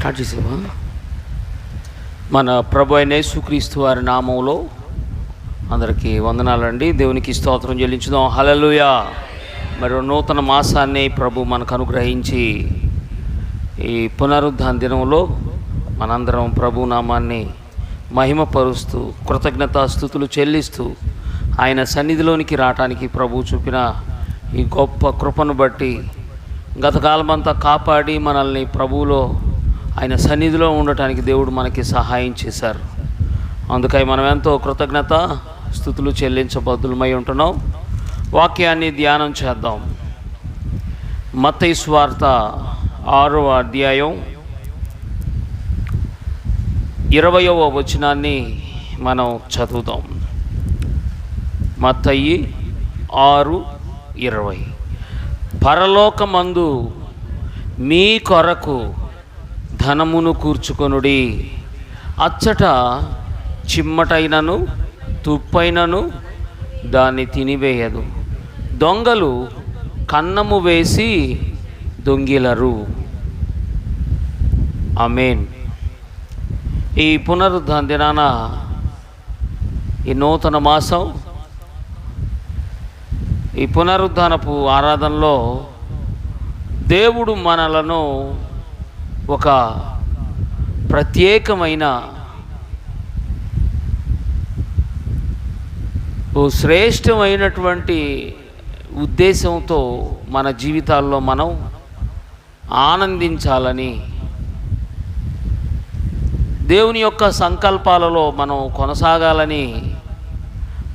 Start చేసేవా? మన ప్రభు అయిన యేసుక్రీస్తు వారి నామంలో అందరికీ వందనాలండి. దేవునికి స్తోత్రం చెల్లించుదాం. హల్లెలూయా. మరి నూతన మాసాన్ని ప్రభు మనకు అనుగ్రహించి ఈ పునరుద్ధాన దినంలో మనందరం ప్రభు నామాన్ని మహిమపరుస్తూ కృతజ్ఞతాస్తుతులు చెల్లిస్తూ ఆయన సన్నిధిలోనికి రావటానికి ప్రభు చూపిన ఈ గొప్ప కృపను బట్టి గతకాలమంతా కాపాడి మనల్ని ప్రభువులో ఆయన సన్నిధిలో ఉండటానికి దేవుడు మనకి సహాయం చేశారు. అందుకై మనం ఎంతో కృతజ్ఞత స్తుతులు చెల్లించబద్దులమై ఉంటున్నాం. వాక్యాన్ని ధ్యానం చేద్దాం. మత్తయి సువార్త 6వ అధ్యాయం 20వ వచనాన్ని మనం చదువుదాం. మత్తయి 6:20. పరలోకమందు మీ కొరకు ధనమును కూర్చుకొనుడి, అచ్చట చిమ్మటైనను తుప్పైనను దాన్ని తినివేయదు, దొంగలు కన్నము వేసి దొంగిలరు. ఆమేన్. ఈ పునరుద్ధాన దినాన ఈ నూతన మాసం ఈ పునరుద్ధానపు ఆరాధనలో దేవుడు మనలను ఒక ప్రత్యేకమైన శ్రేష్టమైనటువంటి ఉద్దేశంతో మన జీవితాల్లో మనం ఆనందించాలని, దేవుని యొక్క సంకల్పాలలో మనం కొనసాగాలని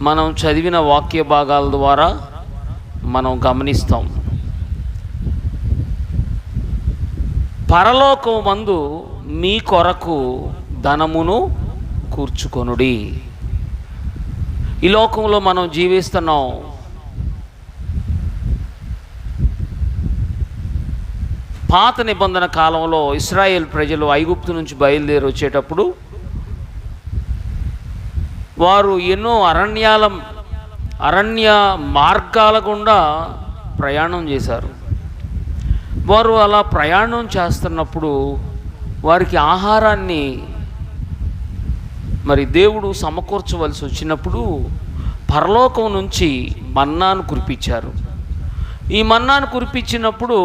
మనం చదివిన వాక్య భాగాల ద్వారా మనం గమనిస్తాం. పరలోకమందు మీ కొరకు ధనమును కూర్చుకొనుడి. ఈ లోకంలో మనం జీవిస్తున్నాం. పాత నిబంధన కాలంలో ఇశ్రాయేల్ ప్రజలు ఐగుప్తు నుంచి బయలుదేరి వచ్చేటప్పుడు వారు ఎన్నో అరణ్య మార్గాల గుండా ప్రయాణం చేశారు. వారు అలా ప్రయాణం చేస్తున్నప్పుడు వారికి ఆహారాన్ని మరి దేవుడు సమకూర్చవలసి వచ్చినప్పుడు పరలోకం నుంచి మన్నాను కురిపించారు. ఈ మన్నాను కురిపించినప్పుడు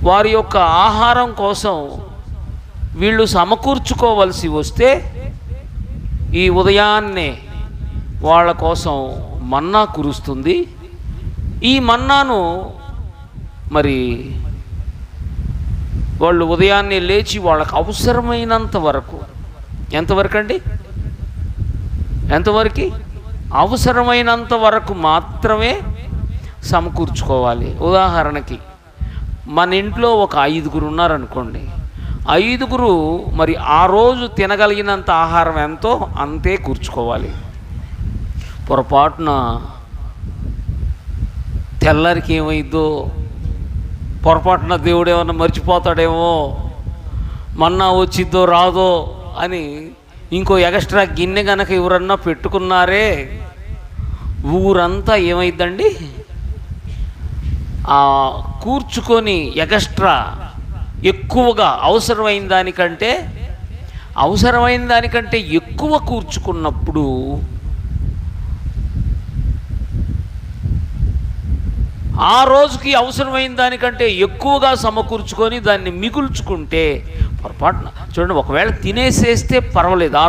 వారి యొక్క ఆహారం కోసం వీళ్ళు సమకూర్చుకోవలసి వస్తే ఈ ఉదయాన్నే వాళ్ళ కోసం మన్నా కురుస్తుంది. ఈ మన్నాను మరి వాళ్ళు ఉదయాన్నే లేచి వాళ్ళకు అవసరమైనంత వరకు, ఎంతవరకు అండి? ఎంతవరకు? అవసరమైనంత వరకు మాత్రమే సమకూర్చుకోవాలి. ఉదాహరణకి మన ఇంట్లో ఒక 5గురు ఉన్నారనుకోండి. 5గురు మరి ఆ రోజు తినగలిగినంత ఆహారం ఎంతో అంతే కూర్చుకోవాలి. పొరపాటున తెల్లరికి ఏమైద్దో, పొరపాటున దేవుడు ఏమన్నా మర్చిపోతాడేమో, మన్నా వచ్చిద్దో రాదో అని ఇంకో ఎక్స్ట్రా గిన్నె కనుక ఎవరన్నా పెట్టుకున్నారే, ఊరంతా ఏమైద్దండి? కూర్చుకొని ఎక్స్ట్రా ఎక్కువగా అవసరమైన దానికంటే ఎక్కువ కూర్చుకున్నప్పుడు ఆ రోజుకి అవసరమైన దానికంటే ఎక్కువగా సమకూర్చుకొని దాన్ని మిగుల్చుకుంటే పొరపాటున చూడండి, ఒకవేళ తినేసేస్తే పర్వాలేదు. ఆ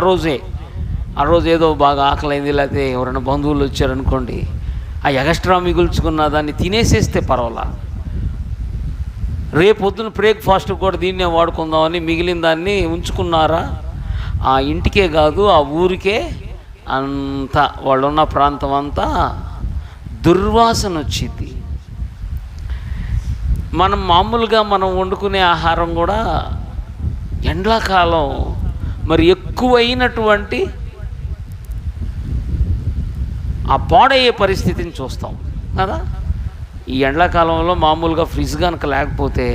రోజు ఏదో బాగా ఆకలైంది, లేకపోతే ఎవరైనా బంధువులు వచ్చారనుకోండి, ఆ ఎక్స్ట్రా మిగుల్చుకున్న దాన్ని తినేసేస్తే పర్వాలా. రేపొద్దున బ్రేక్ఫాస్ట్ కూడా దీన్నే వాడుకుందామని మిగిలిన దాన్ని ఉంచుకున్నారా, ఆ ఇంటికే కాదు ఆ ఊరికే అంతా, వాళ్ళున్న ప్రాంతం అంతా దుర్వాసన వచ్చింది. మామూలుగా మనం వండుకునే ఆహారం కూడా ఎండాకాలం మరి ఎక్కువైనటువంటి ఆ పాడయ్యే పరిస్థితిని చూస్తాం కదా. ఈ ఎండాకాలంలో మామూలుగా ఫ్రిడ్జ్ కనుక లేకపోతే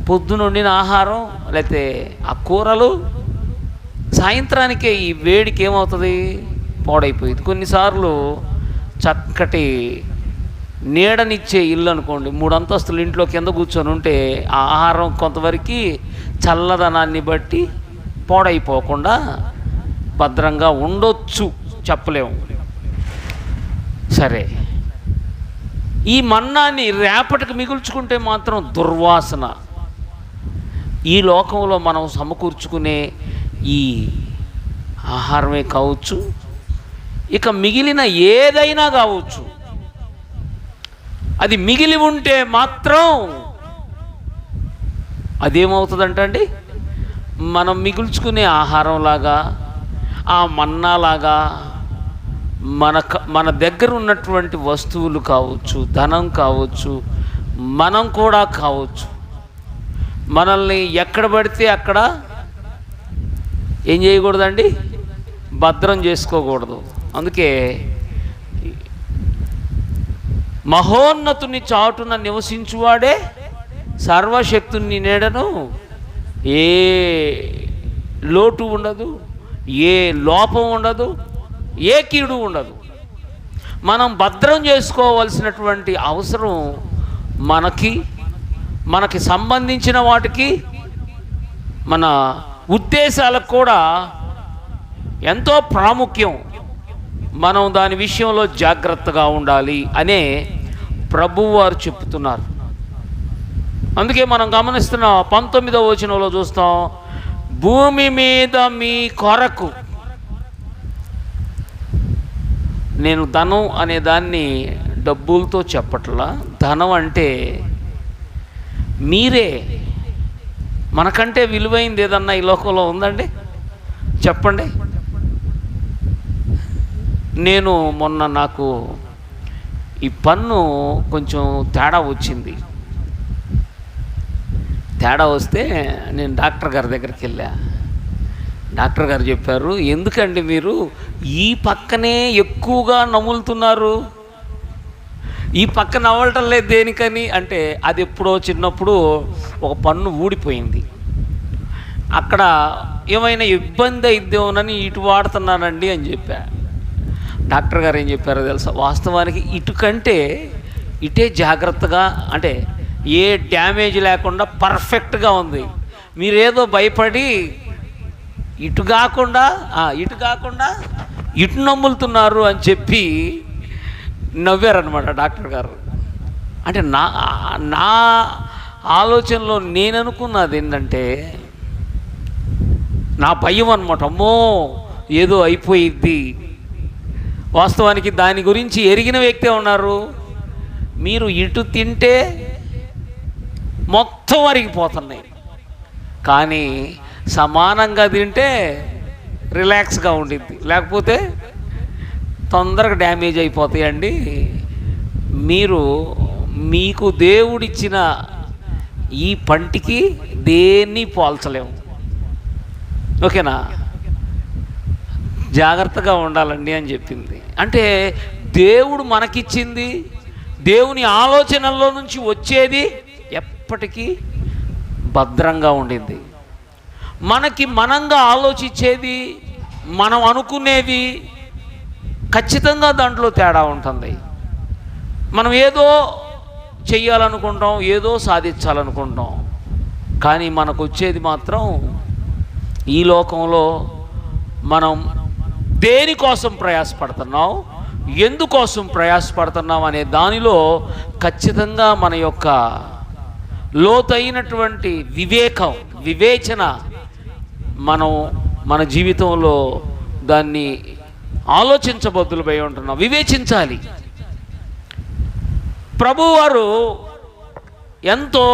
పొద్దున వండిన ఆహారం లేకపోతే ఆ కూరలు సాయంత్రానికే ఈ వేడికి ఏమవుతుంది? పాడైపోయింది. కొన్నిసార్లు చక్కటి నీడనిచ్చే ఇల్లు అనుకోండి, 3 అంతస్తులు ఇంట్లో కింద కూర్చొని ఉంటే ఆ ఆహారం కొంతవరకు చల్లదనాన్ని బట్టి పాడైపోకుండా భద్రంగా ఉండొచ్చు, చెప్పలేము. సరే, ఈ మన్నాని రేపటికి మిగుల్చుకుంటే మాత్రం దుర్వాసన. ఈ లోకంలో మనం సమకూర్చుకునే ఈ ఆహారమే కావచ్చు, ఇక మిగిలిన ఏదైనా కావచ్చు, అది మిగిలి ఉంటే మాత్రం అదేమవుతుందంటండి, మనం మిగుల్చుకునే ఆహారంలాగా, ఆ మన్నాలాగా మన దగ్గర ఉన్నటువంటి వస్తువులు కావచ్చు, ధనం కావచ్చు, మనం కూడా కావచ్చు, మనల్ని ఎక్కడ పడితే అక్కడ ఏం చేయకూడదండి, భద్రం చేసుకోకూడదు. అందుకే మహోన్నతుని చాటున నివసించువాడే సర్వశక్తుని నీడను, ఏ లోటు ఉండదు, ఏ లోపం ఉండదు, ఏ కీడు ఉండదు. మనం భద్రం చేసుకోవాల్సినటువంటి అవసరం మనకి సంబంధించిన వాటికి, మన ఉద్దేశాలకు కూడా ఎంతో ప్రాముఖ్యం. మనం దాని విషయంలో జాగ్రత్తగా ఉండాలి అనే ప్రభువు వారు చెప్తున్నారు. అందుకే మనం గమనిస్తున్న 19వ వచనంలో చూస్తాం, భూమి మీద మీ కొరకు. నేను ధనం అనే దాన్ని డబ్బులతో చెప్పట్లా. ధనం అంటే మీరే. మనకంటే విలువైంది ఏదన్నా ఈ లోకంలో ఉందండి? చెప్పండి. నేను మొన్న నాకు ఈ పన్ను కొంచెం తేడా వచ్చింది. తేడా వస్తే నేను డాక్టర్ గారి దగ్గరికి వెళ్ళా. డాక్టర్ గారు చెప్పారు, ఎందుకండి మీరు ఈ పక్కనే ఎక్కువగా నములుతున్నారు, ఈ పక్క నవ్వటం లేదు దేనికని అంటే, అది ఎప్పుడో చిన్నప్పుడు ఒక పన్ను ఊడిపోయింది, అక్కడ ఏమైనా ఇబ్బంది అయిద్దేమోనని ఇటు వాడుతున్నానండి అని చెప్పా. డాక్టర్ గారు ఏం చెప్పారో తెలుసా, వాస్తవానికి ఇటు కంటే ఇటే జాగ్రత్తగా, అంటే ఏ డ్యామేజ్ లేకుండా పర్ఫెక్ట్గా ఉంది, మీరేదో భయపడి ఇటు కాకుండా ఇటు నమ్ములుతున్నారు అని చెప్పి నవ్వారనమాట డాక్టర్ గారు. అంటే నా ఆలోచనలో నేను అనుకున్నది ఏంటంటే, నా భయం అనమాట, అమ్మో ఏదో అయిపోయిద్ది. వాస్తవానికి దాని గురించి ఎరిగిన వ్యక్తే ఉన్నారు. మీరు ఇటు తింటే మొత్తం అరిగిపోతున్నాయి, కానీ సమానంగా తింటే రిలాక్స్గా ఉండిద్ది, లేకపోతే తొందరగా డ్యామేజ్ అయిపోతాయండి. మీకు దేవుడిచ్చిన ఈ పంటికి దేన్ని పోల్చలేము, ఓకేనా? జాగ్రత్తగా ఉండాలండి అని చెప్పింది. అంటే దేవుడు మనకిచ్చింది, దేవుని ఆలోచనల్లో నుంచి వచ్చేది ఎప్పటికీ భద్రంగా ఉండింది. మనంగా ఆలోచించేది, మనం అనుకునేది ఖచ్చితంగా దాంట్లో తేడా ఉంటుంది. మనం ఏదో చెయ్యాలనుకుంటాం, ఏదో సాధించాలనుకుంటాం, కానీ మనకు వచ్చేది మాత్రం ఈ లోకంలో మనం దేనికోసం ప్రయాసపడుతున్నాం, ఎందుకోసం ప్రయాసపడుతున్నాం అనే దానిలో ఖచ్చితంగా మన యొక్క లోతైనటువంటి వివేచన మనం మన జీవితంలో దాన్ని ఆలోచించబద్దులపై ఉంటున్నాం, వివేచించాలి. ప్రభువారు ఎంతో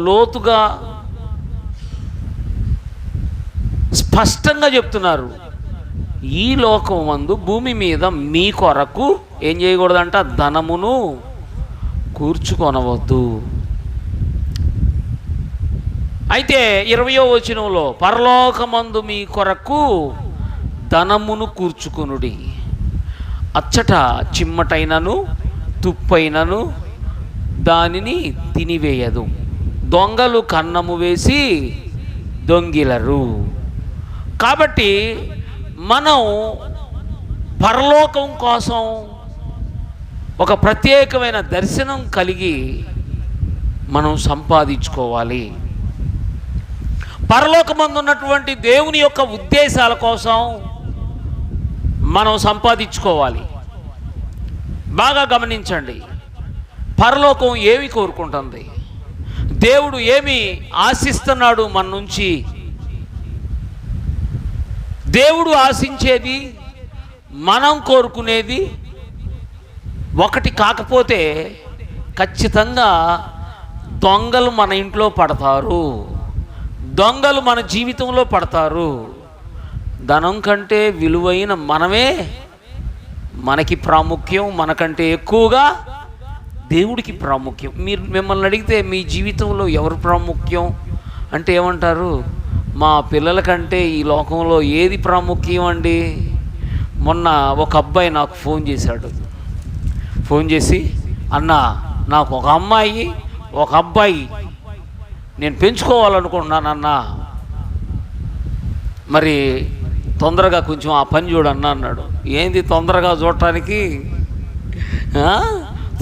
లోతుగా స్పష్టంగా చెప్తున్నారు, ఈ లోకమందు భూమి మీద మీ కొరకు ఏం చేయకూడదంట, ధనమును కూర్చుకొనవద్దు. అయితే 20వ వచనంలో, పరలోకమందు మీ కొరకు ధనమును కూర్చుకొనుడి, అచ్చట చిమ్మటైనను తుప్పైనను దానిని తినివేయదు, దొంగలు కన్నము వేసి దొంగిలరు. కాబట్టి మనం పరలోకం కోసం ఒక ప్రత్యేకమైన దర్శనం కలిగి మనం సంపాదించుకోవాలి. పరలోకమందు ఉన్నటువంటి దేవుని యొక్క ఉద్దేశాల కోసం మనం సంపాదించుకోవాలి. బాగా గమనించండి, పరలోకం ఏమి కోరుకుంటుంది, దేవుడు ఏమి ఆశిస్తున్నాడు మన నుంచి. దేవుడు ఆశించేది మనం కోరుకునేది ఒకటి కాకపోతే ఖచ్చితంగా దొంగలు మన ఇంట్లో పడతారు, దొంగలు మన జీవితంలో పడతారు. ధనం కంటే విలువైన మనమే మనకి ప్రాముఖ్యం, మనకంటే ఎక్కువగా దేవుడికి ప్రాముఖ్యం. మిమ్మల్ని అడిగితే మీ జీవితంలో ఎవరు ప్రాముఖ్యం అంటే ఏమంటారు? మా పిల్లల కంటే ఈ లోకంలో ఏది ప్రాముఖ్యం అండి. మొన్న ఒక అబ్బాయి నాకు ఫోన్ చేశాడు. ఫోన్ చేసి, అన్నా నాకు ఒక అమ్మాయి ఒక అబ్బాయి నేను పెంచుకోవాలనుకుంటున్నానన్నా, మరి తొందరగా కొంచెం ఆ పని చూడన్నా అన్నాడు. ఏంది తొందరగా చూడటానికి?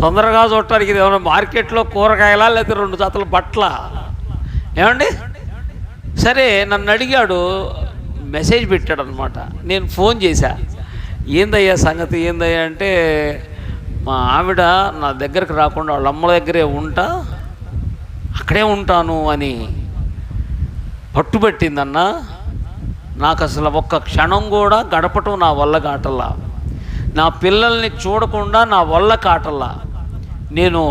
తొందరగా చూడటానికి ఇది ఏమన్నా మార్కెట్లో కూరగాయలా లేదా 2 జతల బట్టల? ఏమండి? సరే నన్ను అడిగాడు, మెసేజ్ పెట్టాడు అనమాట. నేను ఫోన్ చేశా, ఏందయ్యా సంగతి ఏందయ్యా అంటే, మా ఆవిడ నా దగ్గరికి రాకుండా వాళ్ళ అమ్మ దగ్గరే అక్కడే ఉంటాను అని పట్టుబట్టిందన్నా. నాకు అసలు ఒక్క క్షణం కూడా గడపటం నా వల్ల కాటల్లా, నా పిల్లల్ని చూడకుండా నా వల్ల కాటల్లా. నేను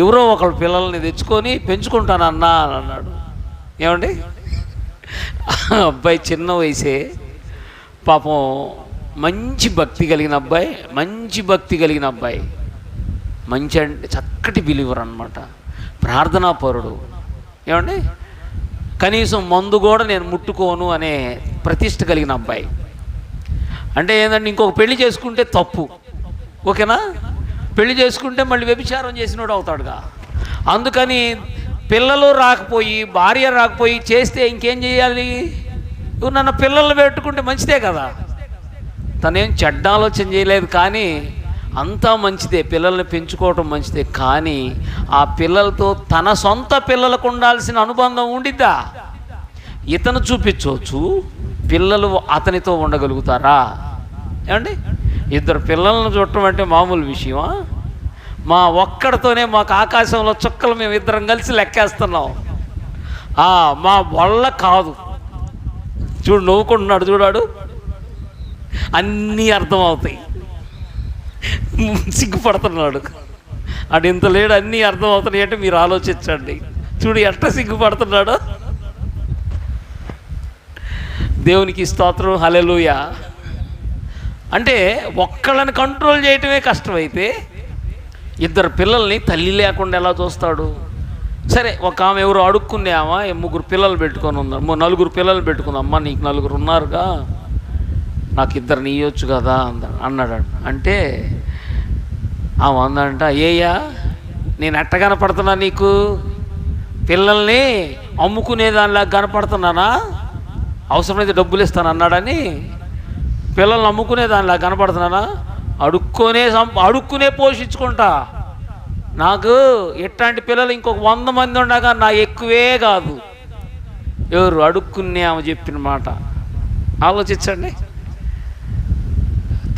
ఎవరో ఒకళ్ళ పిల్లల్ని తెచ్చుకొని పెంచుకుంటానన్నా అని అన్నాడు. ఏమండి, అబ్బాయి చిన్న వయసే పాపం, మంచి భక్తి కలిగిన అబ్బాయి, మంచి భక్తి కలిగిన అబ్బాయి, మంచి అంటే చక్కటి బిలీవర్ అన్నమాట, ప్రార్థనాపరుడు. ఏమండి, కనీసం మందు కూడా నేను ముట్టుకోను అనే ప్రతిష్ట కలిగిన అబ్బాయి. అంటే ఏంటంటే ఇంకొక పెళ్లి చేసుకుంటే తప్పు, ఓకేనా? పెళ్లి చేసుకుంటే మళ్ళీ వ్యభిచారం చేసినోడు అవుతాడుగా. అందుకని పిల్లలు రాకపోయి, భార్య రాకపోయి చేస్తే ఇంకేం చేయాలి? నన్ను పిల్లలు పెట్టుకుంటే మంచిదే కదా. తనేం చెడ్డ ఆలోచన చేయలేదు, కానీ అంతా మంచిదే, పిల్లల్ని పెంచుకోవటం మంచిదే. కానీ ఆ పిల్లలతో తన సొంత పిల్లలకు ఉండాల్సిన అనుబంధం ఉండిద్దా? ఇతను చూపించవచ్చు, పిల్లలు అతనితో ఉండగలుగుతారా? ఏమండి, 2 పిల్లలను చూడటం అంటే మామూలు విషయమా? మా ఒక్కడితోనే మాకు ఆకాశంలో చుక్కలు మేము 2 కలిసి లెక్కేస్తున్నాం. మా వల్ల కాదు. చూడు, నవ్వుకుంటున్నాడు, చూడాడు, అన్నీ అర్థమవుతాయి. సిగ్గుపడుతున్నాడు, అటు ఇంత లేడు, అన్నీ అర్థమవుతున్నాయి అంటే మీరు ఆలోచించండి. చూడు ఎట్ట సిగ్గుపడుతున్నాడు. దేవునికి స్తోత్రం, హల్లెలూయా. అంటే ఒక్కళ్ళని కంట్రోల్ చేయటమే కష్టమైతే 2 పిల్లల్ని తల్లి లేకుండా ఎలా చూస్తాడు? సరే, ఒక ఆమె ఎవరు అడుక్కునే ఆమె 3 పిల్లలు పెట్టుకొని ఉన్నారు, 4 పిల్లలు పెట్టుకుందమ్మా, నీకు 4 ఉన్నారుగా, నాకు 2 ఇవ్వచ్చు కదా అన్నాడు. అంటే ఆమె అందంట, ఏయ్యా నేను ఎట్ట కనపడుతున్నా నీకు? పిల్లల్ని అమ్ముకునేదానిలా కనపడుతున్నానా? అవసరమైతే డబ్బులు ఇస్తాను అన్నాడని పిల్లల్ని అమ్ముకునేదానిలా కనపడుతున్నానా? అడుక్కునే పోషించుకుంటా. నాకు ఎట్లాంటి పిల్లలు ఇంకొక 100 మంది ఉండగా నా ఎక్కువే కాదు. ఎవరు? అడుక్కునే ఆమె చెప్పిన మాట. ఆలోచించండి.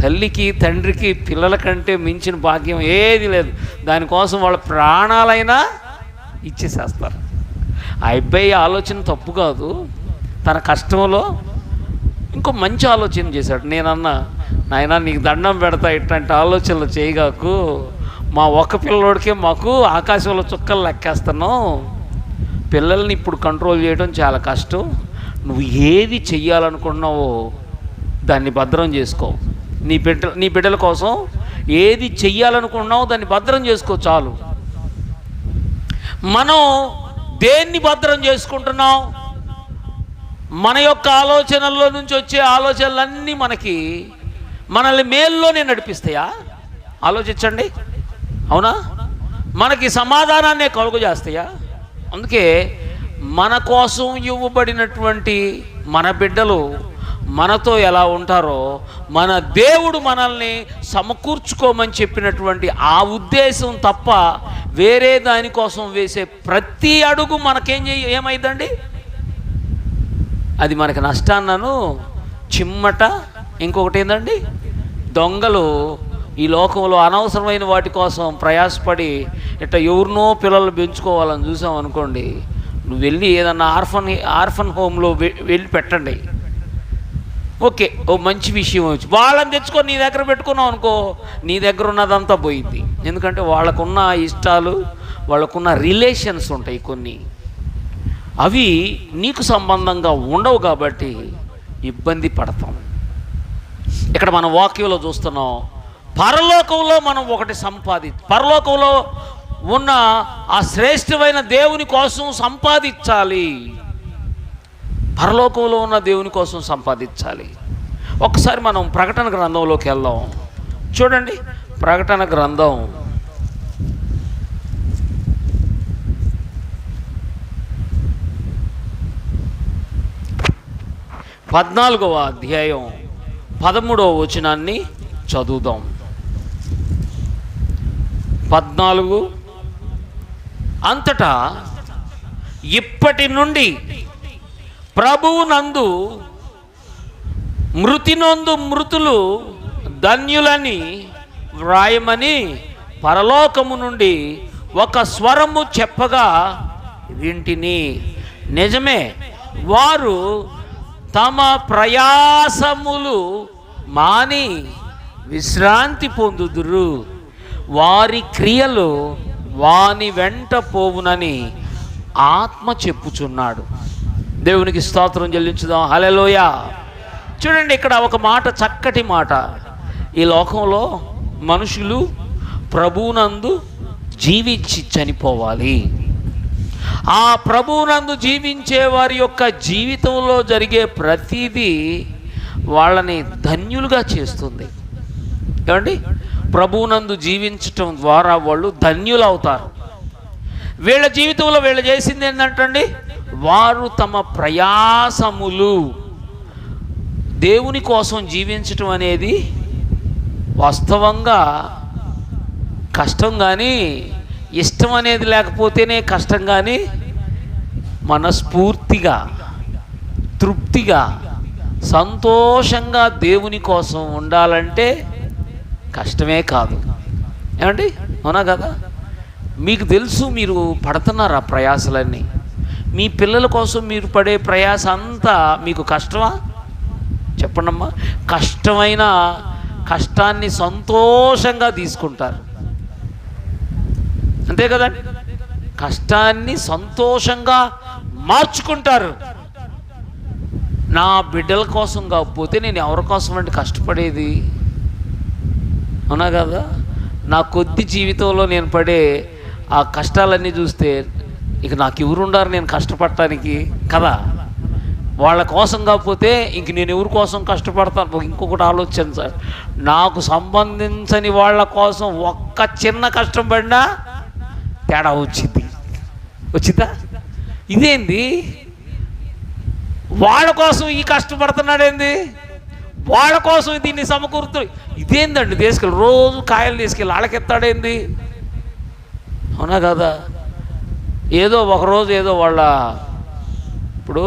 తల్లికి తండ్రికి పిల్లల కంటే మించిన భాగ్యం ఏది లేదు. దానికోసం వాళ్ళ ప్రాణాలైనా ఇచ్చేసేస్తారు. ఆ అబ్బాయి ఆలోచన తప్పు కాదు, తన కష్టంలో ఇంకో మంచి ఆలోచన చేశాడు. నేనన్నా, నాయనా నీకు దండం పెడతా, ఇట్లాంటి ఆలోచనలు చేయగాకు, మా ఒక్క పిల్లోడికే మాకు ఆకాశంలో చుక్కలు లెక్కేస్తున్నాం, పిల్లల్ని ఇప్పుడు కంట్రోల్ చేయడం చాలా కష్టం, నువ్వు ఏది చెయ్యాలనుకున్నావో దాన్ని భద్రం చేసుకో. నీ బిడ్డల కోసం ఏది చెయ్యాలనుకున్నావో దాన్ని భద్రం చేసుకో చాలు. మనం దేన్ని భద్రం చేసుకుంటున్నాం? మన యొక్క ఆలోచనల్లో నుంచి వచ్చే ఆలోచనలన్నీ మనల్ని మేల్లోనే నడిపిస్తాయా? ఆలోచించండి. అవునా? మనకి సమాధానాన్నే కలుగు చేస్తాయా? అందుకే మన కోసం ఇవ్వబడినటువంటి మన బిడ్డలు మనతో ఎలా ఉంటారో మన దేవుడు మనల్ని సమకూర్చుకోమని చెప్పినటువంటి ఆ ఉద్దేశం తప్ప వేరే దానికోసం వేసే ప్రతి అడుగు ఏమైందండి? అది మనకి నష్టాన్నను చిమ్మట. ఇంకొకటి ఏందండి, దొంగలు ఈ లోకంలో అనవసరమైన వాటి కోసం ప్రయాసపడి ఇట్లా ఎవరినో పిల్లలు పెంచుకోవాలని చూసాం అనుకోండి, నువ్వు వెళ్ళి ఏదన్నా ఆర్ఫన్ హోమ్లో వెళ్ళి పెట్టండి, ఓకే, ఓ మంచి విషయం వచ్చి వాళ్ళని తెచ్చుకొని నీ దగ్గర పెట్టుకున్నావు అనుకో, నీ దగ్గర ఉన్నదంతా పోయింది. ఎందుకంటే వాళ్ళకున్న ఇష్టాలు, వాళ్ళకున్న రిలేషన్స్ ఉంటాయి కొన్ని, అవి నీకు సంబంధంగా ఉండవు కాబట్టి ఇబ్బంది పడతాం. ఇక్కడ మన వాక్యంలో చూస్తున్నాం, పరలోకంలో మనం ఒకటి పరలోకంలో ఉన్న ఆ శ్రేష్టమైన దేవుని కోసం సంపాదించాలి. పరలోకంలో ఉన్న దేవుని కోసం సంపాదించాలి. ఒకసారి మనం ప్రకటన గ్రంథంలోకి వెళ్దాం. చూడండి, ప్రకటన గ్రంథం 14వ అధ్యాయం 13వ వచనాన్ని చదువుదాం. 14 అంతటా ఇప్పటి నుండి ప్రభువునందు మృతినొందు మృతులు ధన్యులని వ్రాయమని పరలోకము నుండి ఒక స్వరము చెప్పగా వింటిని. నిజమే, వారు తమ ప్రయాసములు మాని విశ్రాంతి పొందుదురు, వారి క్రియలు వాని వెంట పోవునని ఆత్మ చెప్పుచున్నాడు. దేవునికి స్తోత్రం చెల్లించుదాం. హల్లెలూయా. చూడండి, ఇక్కడ ఒక మాట, చక్కటి మాట. ఈ లోకంలో మనుషులు ప్రభువునందు జీవించి చనిపోవాలి. ఆ ప్రభువునందు జీవించే వారి యొక్క జీవితంలో జరిగే ప్రతిదీ వాళ్ళని ధన్యులుగా చేస్తుంది. ఏమండి, ప్రభువునందు జీవించటం ద్వారా వాళ్ళు ధన్యులు అవుతారు. వీళ్ళ జీవితంలో వీళ్ళు చేసింది ఏంటంటే, వారు తమ ప్రయాసములు, దేవుని కోసం జీవించటం అనేది వాస్తవంగా కష్టం, కానీ ఇష్టం అనేది లేకపోతేనే కష్టం, కానీ మనస్ఫూర్తిగా తృప్తిగా సంతోషంగా దేవుని కోసం ఉండాలంటే కష్టమే కాదు. ఏమండి, అవునా కదా? మీకు తెలుసు, మీరు పడుతున్నారు ఆ ప్రయాసలన్నీ. మీ పిల్లల కోసం మీరు పడే ప్రయాస అంతా మీకు కష్టమా? చెప్పండమ్మా. కష్టమైన కష్టాన్ని సంతోషంగా తీసుకుంటారు, అంతే కదండి? కష్టాన్ని సంతోషంగా మార్చుకుంటారు. నా బిడ్డల కోసం కాకపోతే నేను ఎవరి కోసం అంటే కష్టపడేది? అవునా కదా? నా కొద్ది జీవితంలో నేను పడే ఆ కష్టాలన్నీ చూస్తే ఇక నాకు ఎవరుండారు నేను కష్టపడటానికి కదా? వాళ్ళ కోసం కాకపోతే ఇంక నేను ఎవరి కోసం కష్టపడతాను? ఇంకొకటి ఆలోచన సార్, నాకు సంబంధించని వాళ్ళ కోసం ఒక్క చిన్న కష్టం పడినా తేడా వచ్చిందా? ఇదేంది, వాళ్ళ కోసం ఈ కష్టపడుతున్నాడేంది, వాళ్ళ కోసం దీన్ని సమకూరుతూ ఇదేందండి, తీసుకెళ్ళి రోజు కాయలు తీసుకెళ్ళి వాళ్ళకెత్తాడేంది? అవునా కదా? ఏదో ఒకరోజు ఏదో వాళ్ళ, ఇప్పుడు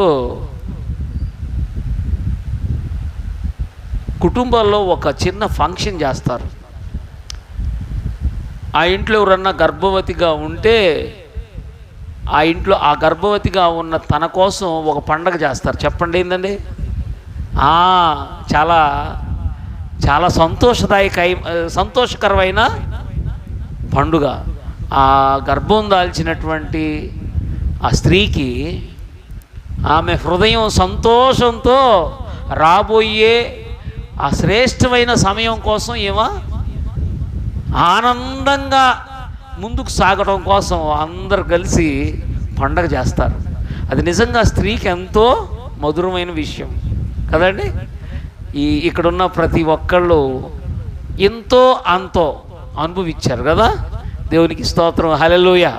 కుటుంబాల్లో ఒక చిన్న ఫంక్షన్ చేస్తారు. ఆ ఇంట్లో ఎవరన్నా గర్భవతిగా ఉంటే ఆ ఇంట్లో ఆ గర్భవతిగా ఉన్న తన కోసం ఒక పండగ చేస్తారు. చెప్పండి, ఏందండి? చాలా చాలా సంతోషకరమైన పండుగ. ఆ గర్భం దాల్చినటువంటి ఆ స్త్రీకి ఆమె హృదయం సంతోషంతో రాబోయే ఆ శ్రేష్టమైన సమయం కోసం ఆనందంగా ముందుకు సాగడం కోసం అందరు కలిసి పండగ చేస్తారు. అది నిజంగా స్త్రీకి ఎంతో మధురమైన విషయం కదండి. ఇక్కడున్న ప్రతి ఒక్కళ్ళు ఎంతో అంతో అనుభవించారు కదా. దేవునికి స్తోత్రం, హల్లెలూయా.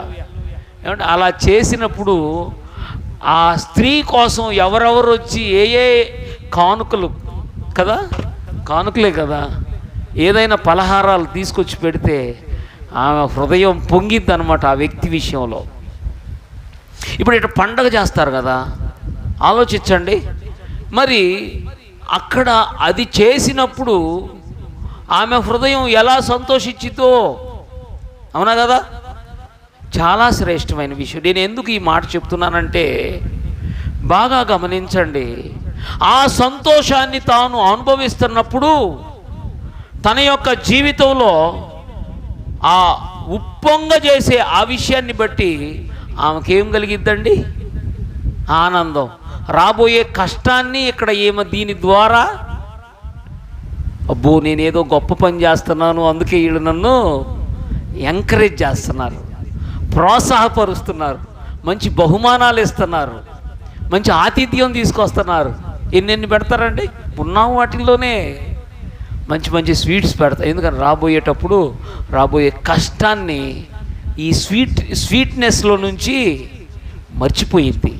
ఏమంటే అలా చేసినప్పుడు ఆ స్త్రీ కోసం ఎవరెవరు వచ్చి ఏ కానుకలు కదా, కానుకలే కదా, ఏదైనా పలహారాలు తీసుకొచ్చి పెడితే ఆమె హృదయం పొంగిద్ది అనమాట ఆ వ్యక్తి విషయంలో. ఇప్పుడు ఇట్లా పండగ చేస్తారు కదా, ఆలోచించండి. మరి అక్కడ అది చేసినప్పుడు ఆమె హృదయం ఎలా సంతోషించితో, అవునా కదా? చాలా శ్రేష్టమైన విషయం. నేను ఎందుకు ఈ మాట చెప్తున్నానంటే, బాగా గమనించండి. ఆ సంతోషాన్ని తాను అనుభవిస్తున్నప్పుడు తన యొక్క జీవితంలో ఆ ఉప్పొంగ చేసే ఆ విషయాన్ని బట్టి ఆమెకేం కలిగిద్దండి? ఆనందం. రాబోయే కష్టాన్ని ఇక్కడ దీని ద్వారా, అబ్బో నేనేదో గొప్ప పని చేస్తున్నాను, అందుకే వీళ్ళు నన్ను ఎంకరేజ్ చేస్తున్నారు, ప్రోత్సాహపరుస్తున్నారు, మంచి బహుమానాలు ఇస్తున్నారు, మంచి ఆతిథ్యం తీసుకొస్తున్నారు. ఎన్నెన్ని పెడతారండి? ఉన్నాము వాటిల్లోనే మంచి మంచి స్వీట్స్ పెడతారు. ఎందుకని రాబోయేటప్పుడు రాబోయే కష్టాన్ని ఈ స్వీట్నెస్లో నుంచి మర్చిపోయింది.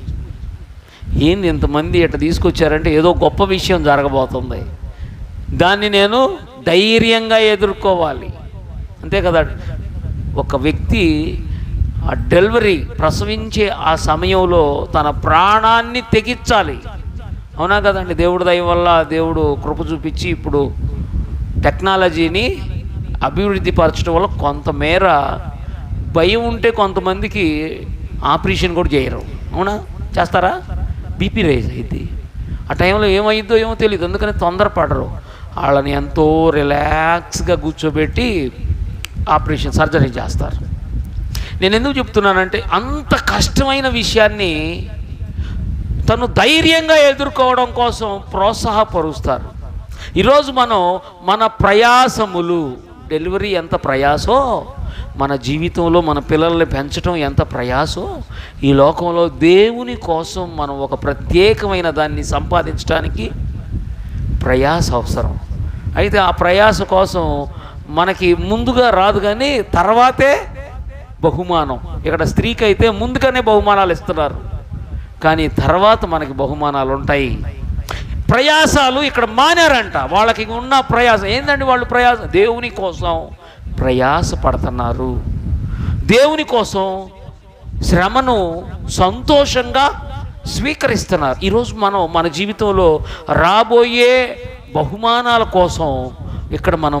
ఏంది ఇంతమంది ఇట్లా తీసుకొచ్చారంటే ఏదో గొప్ప విషయం జరగబోతుంది, దాన్ని నేను ధైర్యంగా ఎదుర్కోవాలి, అంతే కదా. ఒక వ్యక్తి ఆ డెలివరీ ప్రసవించే ఆ సమయంలో తన ప్రాణాన్ని తెగించాలి, అవునా కదండి. దేవుడి దయ వల్ల దేవుడు కృప చూపించి ఇప్పుడు టెక్నాలజీని అభివృద్ధి పరచడం వల్ల కొంతమేర భయం ఉంటే కొంతమందికి ఆపరేషన్ కూడా చేయరు, అవునా? చేస్తారా? బీపీ రైజ్ అయింది, ఆ టైంలో ఏమైందో ఏమో తెలియదు, అందుకని తొందరపడరు. వాళ్ళని ఎంతో రిలాక్స్గా కూర్చోబెట్టి ఆపరేషన్ సర్జరీ చేస్తారు. నేను ఎందుకు చెప్తున్నానంటే, అంత కష్టమైన విషయాన్ని తను ధైర్యంగా ఎదుర్కోవడం కోసం ప్రోత్సాహపరుస్తారు. ఈరోజు మనం మన ప్రయాసములు, డెలివరీ ఎంత ప్రయాసో, మన జీవితంలో మన పిల్లల్ని పెంచడం ఎంత ప్రయాసో, ఈ లోకంలో దేవుని కోసం మనం ఒక ప్రత్యేకమైన దాన్ని సంపాదించడానికి ప్రయాస అవసరం. అయితే ఆ ప్రయాస కోసం మనకి ముందుగా రాదు, కానీ తర్వాతే బహుమానం. ఇక్కడ స్త్రీకి అయితే ముందుగానే బహుమానాలు ఇస్తున్నారు, కానీ తర్వాత మనకి బహుమానాలు ఉంటాయి. ప్రయాసాలు ఇక్కడ మానారంట. వాళ్ళకి ఉన్న ప్రయాసం ఏంటండి? వాళ్ళు ప్రయాసం దేవుని కోసం ప్రయాస పడుతున్నారు, దేవుని కోసం శ్రమను సంతోషంగా స్వీకరిస్తున్నారు. ఈరోజు మనం మన జీవితంలో రాబోయే బహుమానాల కోసం ఇక్కడ మనం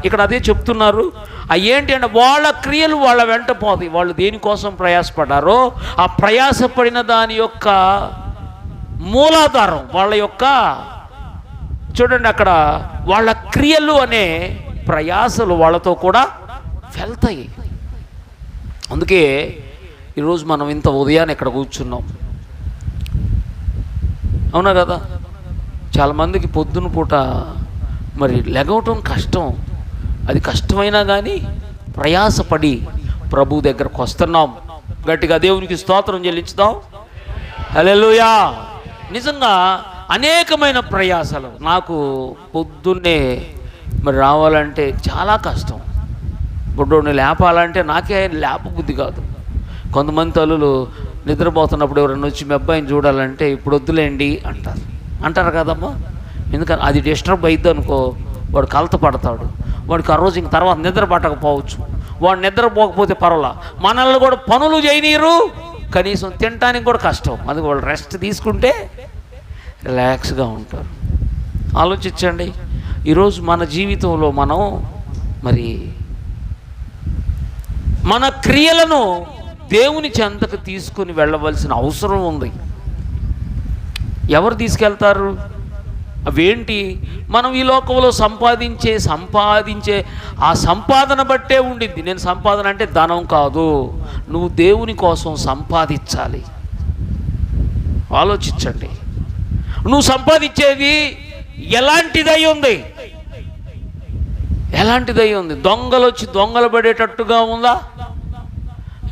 ఇక్కడ అదే చెప్తున్నారు. ఏంటి అంటే, వాళ్ళ క్రియలు వాళ్ళ వెంట పోతాయి. వాళ్ళు దేనికోసం ప్రయాసపడ్డారో ఆ ప్రయాసపడిన దాని యొక్క మూలాధారం, వాళ్ళ యొక్క చూడండి అక్కడ వాళ్ళ క్రియలు అనే ప్రయాసలు వాళ్ళతో కూడా వెళ్తాయి. అందుకే ఈరోజు మనం ఇంత ఉదయాన్నే ఇక్కడ కూర్చున్నాం, అవునా కదా. చాలామందికి పొద్దున పూట మరి లెగవటం కష్టం, అది కష్టమైనా కానీ ప్రయాసపడి ప్రభు దగ్గరకు వస్తున్నాం. గట్టిగా దేవునికి స్తోత్రం చెల్లించుదాం. హల్లెలూయా. నిజంగా అనేకమైన ప్రయాసాలు. నాకు పొద్దున్నే మరి రావాలంటే చాలా కష్టం. బుడ్డోడిని లేపాలంటే నాకే లేప బుద్ధి కాదు. కొంతమంది తల్లులు నిద్రపోతున్నప్పుడు ఎవరైనా వచ్చి మీ అబ్బాయిని చూడాలంటే ఇప్పుడు వద్దులేండి అంటారు కదమ్మా. ఎందుకని అది డిస్టర్బ్ అవుతుంది అనుకో, వాడు కలత పడతాడు, వాడికి ఆ రోజు ఇంక తర్వాత నిద్ర పట్టకపోవచ్చు. వాడు నిద్రపోకపోతే పర్వాలా, మనల్ని కూడా పనులు చేయనీరు, కనీసం తినడానికి కూడా కష్టం. అది వాళ్ళు రెస్ట్ తీసుకుంటే రిలాక్స్గా ఉంటారు. ఆలోచించండి, ఈరోజు మన జీవితంలో మనం మరి మన క్రియలను దేవుని చెంతకు తీసుకుని వెళ్ళవలసిన అవసరం ఉంది. ఎవరు తీసుకెళ్తారు? అవేంటి? మనం ఈ లోకంలో సంపాదించే ఆ సంపాదన బట్టే ఉండింది. నేను సంపాదన అంటే ధనం కాదు, నువ్వు దేవుని కోసం సంపాదించాలి. ఆలోచించండి, నువ్వు సంపాదించేది ఎలాంటిదై ఉంది? దొంగలు వచ్చి దొంగలు పడేటట్టుగా ఉందా?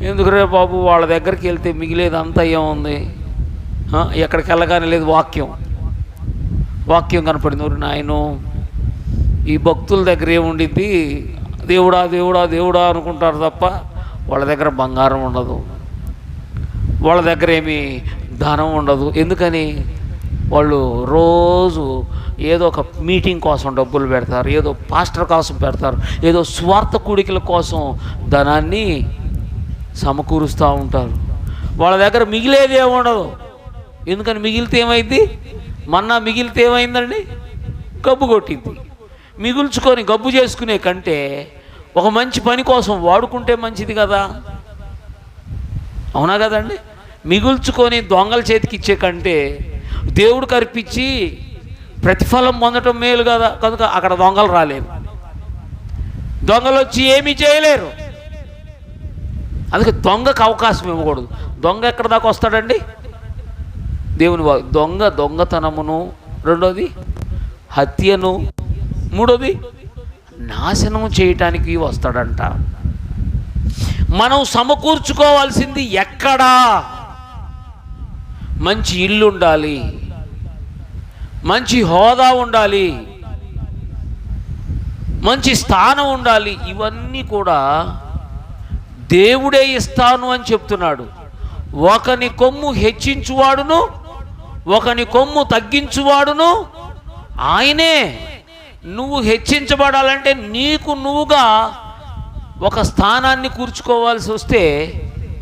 ఎందుకురే బాబు, వాళ్ళ దగ్గరికి వెళ్తే మిగిలేది అంతా ఏముంది? ఎక్కడికి వెళ్ళగానే లేదు వాక్యం కనపడింది. నాయను, ఈ భక్తుల దగ్గర ఏముండిద్ది? దేవుడా దేవుడా దేవుడా అనుకుంటారు తప్ప వాళ్ళ దగ్గర బంగారం ఉండదు, వాళ్ళ దగ్గర ఏమీ ధనం ఉండదు. ఎందుకని? వాళ్ళు రోజు ఏదో ఒక మీటింగ్ కోసం డబ్బులు పెడతారు, ఏదో పాస్టర్ కోసం పెడతారు, ఏదో స్వార్థ కూడికల కోసం ధనాన్ని సమకూరుస్తూ ఉంటారు. వాళ్ళ దగ్గర మిగిలేది ఏమి ఉండదు. ఎందుకని మిగిలితే ఏమైంది? మన్నా మిగిలితే ఏమైందండి? గబ్బు కొట్టింది. మిగుల్చుకొని గబ్బు చేసుకునే కంటే ఒక మంచి పని కోసం వాడుకుంటే మంచిది కదా, అవునా కదండి? మిగుల్చుకొని దొంగల చేతికి ఇచ్చే కంటే దేవుడికి అర్పించి ప్రతిఫలం పొందటం మేలు కదా. కనుక అక్కడ దొంగలు రాలేరు, దొంగలు వచ్చి ఏమీ చేయలేరు. అందుకే దొంగకు అవకాశం ఇవ్వకూడదు. దొంగ ఎక్కడ దాకా వస్తాడండి? దేవుని దొంగతనమును, రెండోది హత్యను, మూడోది నాశనం చేయటానికి వస్తాడంట. మనం సమకూర్చుకోవాల్సింది ఎక్కడా? మంచి ఇల్లు ఉండాలి, మంచి హోదా ఉండాలి, మంచి స్థానం ఉండాలి. ఇవన్నీ కూడా దేవుడే ఇస్తాను అని చెప్తున్నాడు. ఒకని కొమ్ము హెచ్చించువాడును, ఒకని కొమ్ము తగ్గించువాడును ఆయనే. నువ్వు హెచ్చించబడాలంటే నీకు నువ్వుగా ఒక స్థానాన్ని కూర్చుకోవాల్సి వస్తే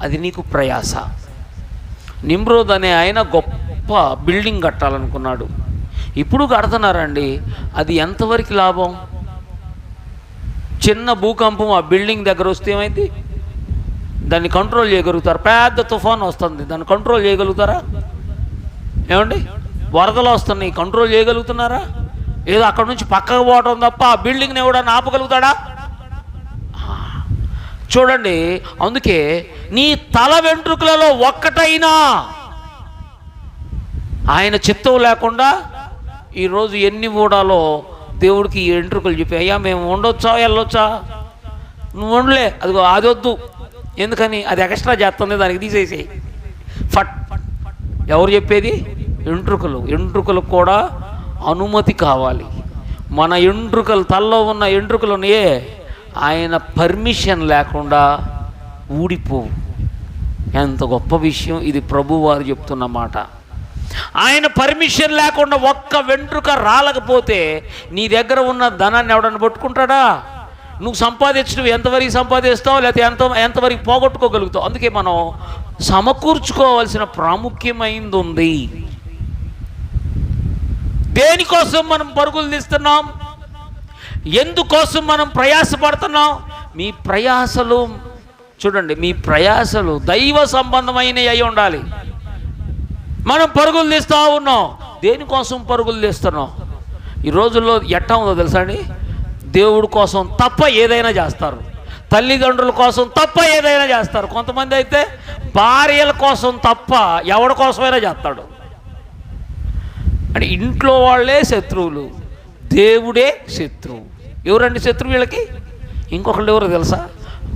అది నీకు ప్రయాస. నిమ్రోద్ అనే ఆయన గొప్ప బిల్డింగ్ కట్టాలనుకున్నాడు. ఇప్పుడు కడుతున్నారండి. అది ఎంతవరకు లాభం? చిన్న భూకంపం ఆ బిల్డింగ్ దగ్గర వస్తే ఏమైంది? దాన్ని కంట్రోల్ చేయగలుగుతారు? పెద్ద తుఫాను వస్తుంది, దాన్ని కంట్రోల్ చేయగలుగుతారా? ఏమండి, వరదలు వస్తున్నాయి, కంట్రోల్ చేయగలుగుతున్నారా? ఏదో అక్కడ నుంచి పక్కకు పోవటం తప్ప ఆ బిల్డింగ్ని ఎవడన్నా ఆపగలుగుతాడా? చూడండి, అందుకే నీ తల వెంట్రుకలలో ఒక్కటైనా ఆయన చిత్తం లేకుండా ఈరోజు ఎన్ని ఊడాలో దేవుడికి ఈ వెంట్రుకలు చెప్పి, అయ్యా మేము ఉండొచ్చా వెళ్ళొచ్చా? నువ్వు ఉండలే, అదిగో అది వద్దు. ఎందుకని? అది ఎక్స్ట్రా చేస్తుంది, దానికి తీసేసి ఫట్. ఎవరు చెప్పేది? వెంట్రుకలకు కూడా అనుమతి కావాలి. మన ఎంట్రుకలు, తలలో ఉన్న ఎంట్రుకలునే ఆయన పర్మిషన్ లేకుండా ఊడిపోవు. ఎంత గొప్ప విషయం ఇది! ప్రభువారు చెప్తున్న మాట. ఆయన పర్మిషన్ లేకుండా ఒక్క వెంట్రుక రాలకపోతే నీ దగ్గర ఉన్న ధనాన్ని ఎవడన్నా పట్టుకుంటాడా? నువ్వు సంపాదించడం ఎంతవరకు సంపాదిస్తావు, లేకపోతే ఎంతవరకు పోగొట్టుకోగలుగుతావు? అందుకే మనం సమకూర్చుకోవాల్సిన ప్రాముఖ్యమైంది ఉంది. దేనికోసం మనం పరుగులు తీస్తున్నాం? ఎందుకోసం మనం ప్రయాసపడుతున్నాం? మీ ప్రయాసలు చూడండి, మీ ప్రయాసలు దైవ సంబంధమైనవి అయి ఉండాలి. మనం పరుగులు తీస్తూ ఉన్నాం. దేనికోసం పరుగులు తీస్తున్నాం? ఈ రోజుల్లో ఎట్టా ఉందో తెలుసా అండి? దేవుడి కోసం తప్ప ఏదైనా చేస్తారు, తల్లిదండ్రుల కోసం తప్ప ఏదైనా చేస్తారు. కొంతమంది అయితే భార్యల కోసం తప్ప ఎవరి కోసమైనా చేస్తాడు. అంటే ఇంట్లో వాళ్ళే శత్రువులు, దేవుడే శత్రువు. ఎవరండి శత్రువు వీళ్ళకి? ఇంకొకళ్ళు ఎవరో తెలుసా?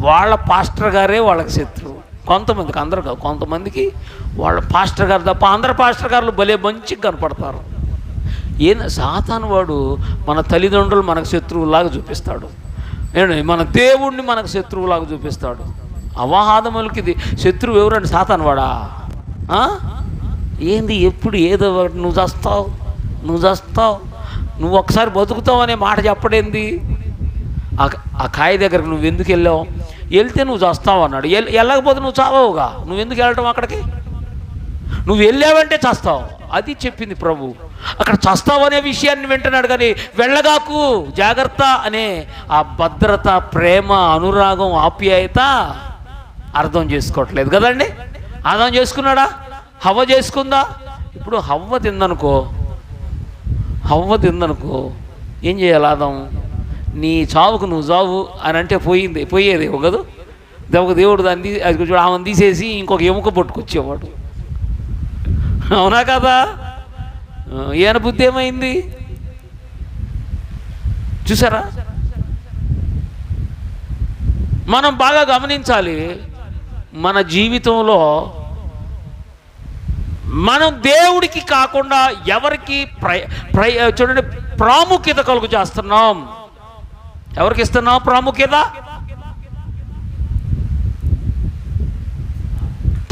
వాళ్ళ పాస్టర్ గారే వాళ్ళకి శత్రువు. కొంతమందికి, అందరు కాదు, కొంతమందికి వాళ్ళ పాస్టర్ గారు తప్ప అందరు పాస్టర్ గారులు భలే మంచిగా కనపడతారు. సాతాను వాడు మన తల్లిదండ్రులు మనకు శత్రువులాగా చూపిస్తాడు, మన దేవుణ్ణి మనకు శత్రువులాగా చూపిస్తాడు. అవాహాదములకి ఇది శత్రువు ఎవరండి? సాతాను వాడా? ఏంది ఎప్పుడు ఏదో నువ్వు చస్తావు, నువ్వు ఒకసారి బతుకుతావు అనే మాట చెప్పడేంది? ఆ కాయ దగ్గరకు నువ్వు ఎందుకు వెళ్ళావు? వెళ్తే నువ్వు చస్తావు అన్నాడు. వెళ్ళకపోతే నువ్వు చావవుగా, నువ్వు ఎందుకు వెళ్ళటం అక్కడికి? నువ్వు వెళ్ళావంటే చస్తావు, అది చెప్పింది ప్రభు. అక్కడ చస్తావు అనే విషయాన్ని వింటున్నాడు, కానీ వెళ్ళగాకు జాగ్రత్త అనే ఆ భద్రత, ప్రేమ, అనురాగం, ఆప్యాయత అర్థం చేసుకోవట్లేదు కదండి. అర్థం చేసుకున్నాడా? హవ్వ చేసుకుందా? ఇప్పుడు హవ్వ తిందనుకో ఏం చేయాలి? ఆదం నీ చావుకు నువ్వు చావు అని అంటే పోయేది కదూ. దేవుడు దాన్ని ఆమెను తీసేసి ఇంకొక ఎముక పట్టుకొచ్చేవాడు, అవునా కదా? ఈయన బుద్ధి ఏమైంది చూసారా? మనం బాగా గమనించాలి. మన జీవితంలో మనం దేవుడికి కాకుండా ఎవరికి చూడండి ప్రాముఖ్యత కలుగు చేస్తున్నాం. ఎవరికి ఇస్తున్నాం ప్రాముఖ్యత?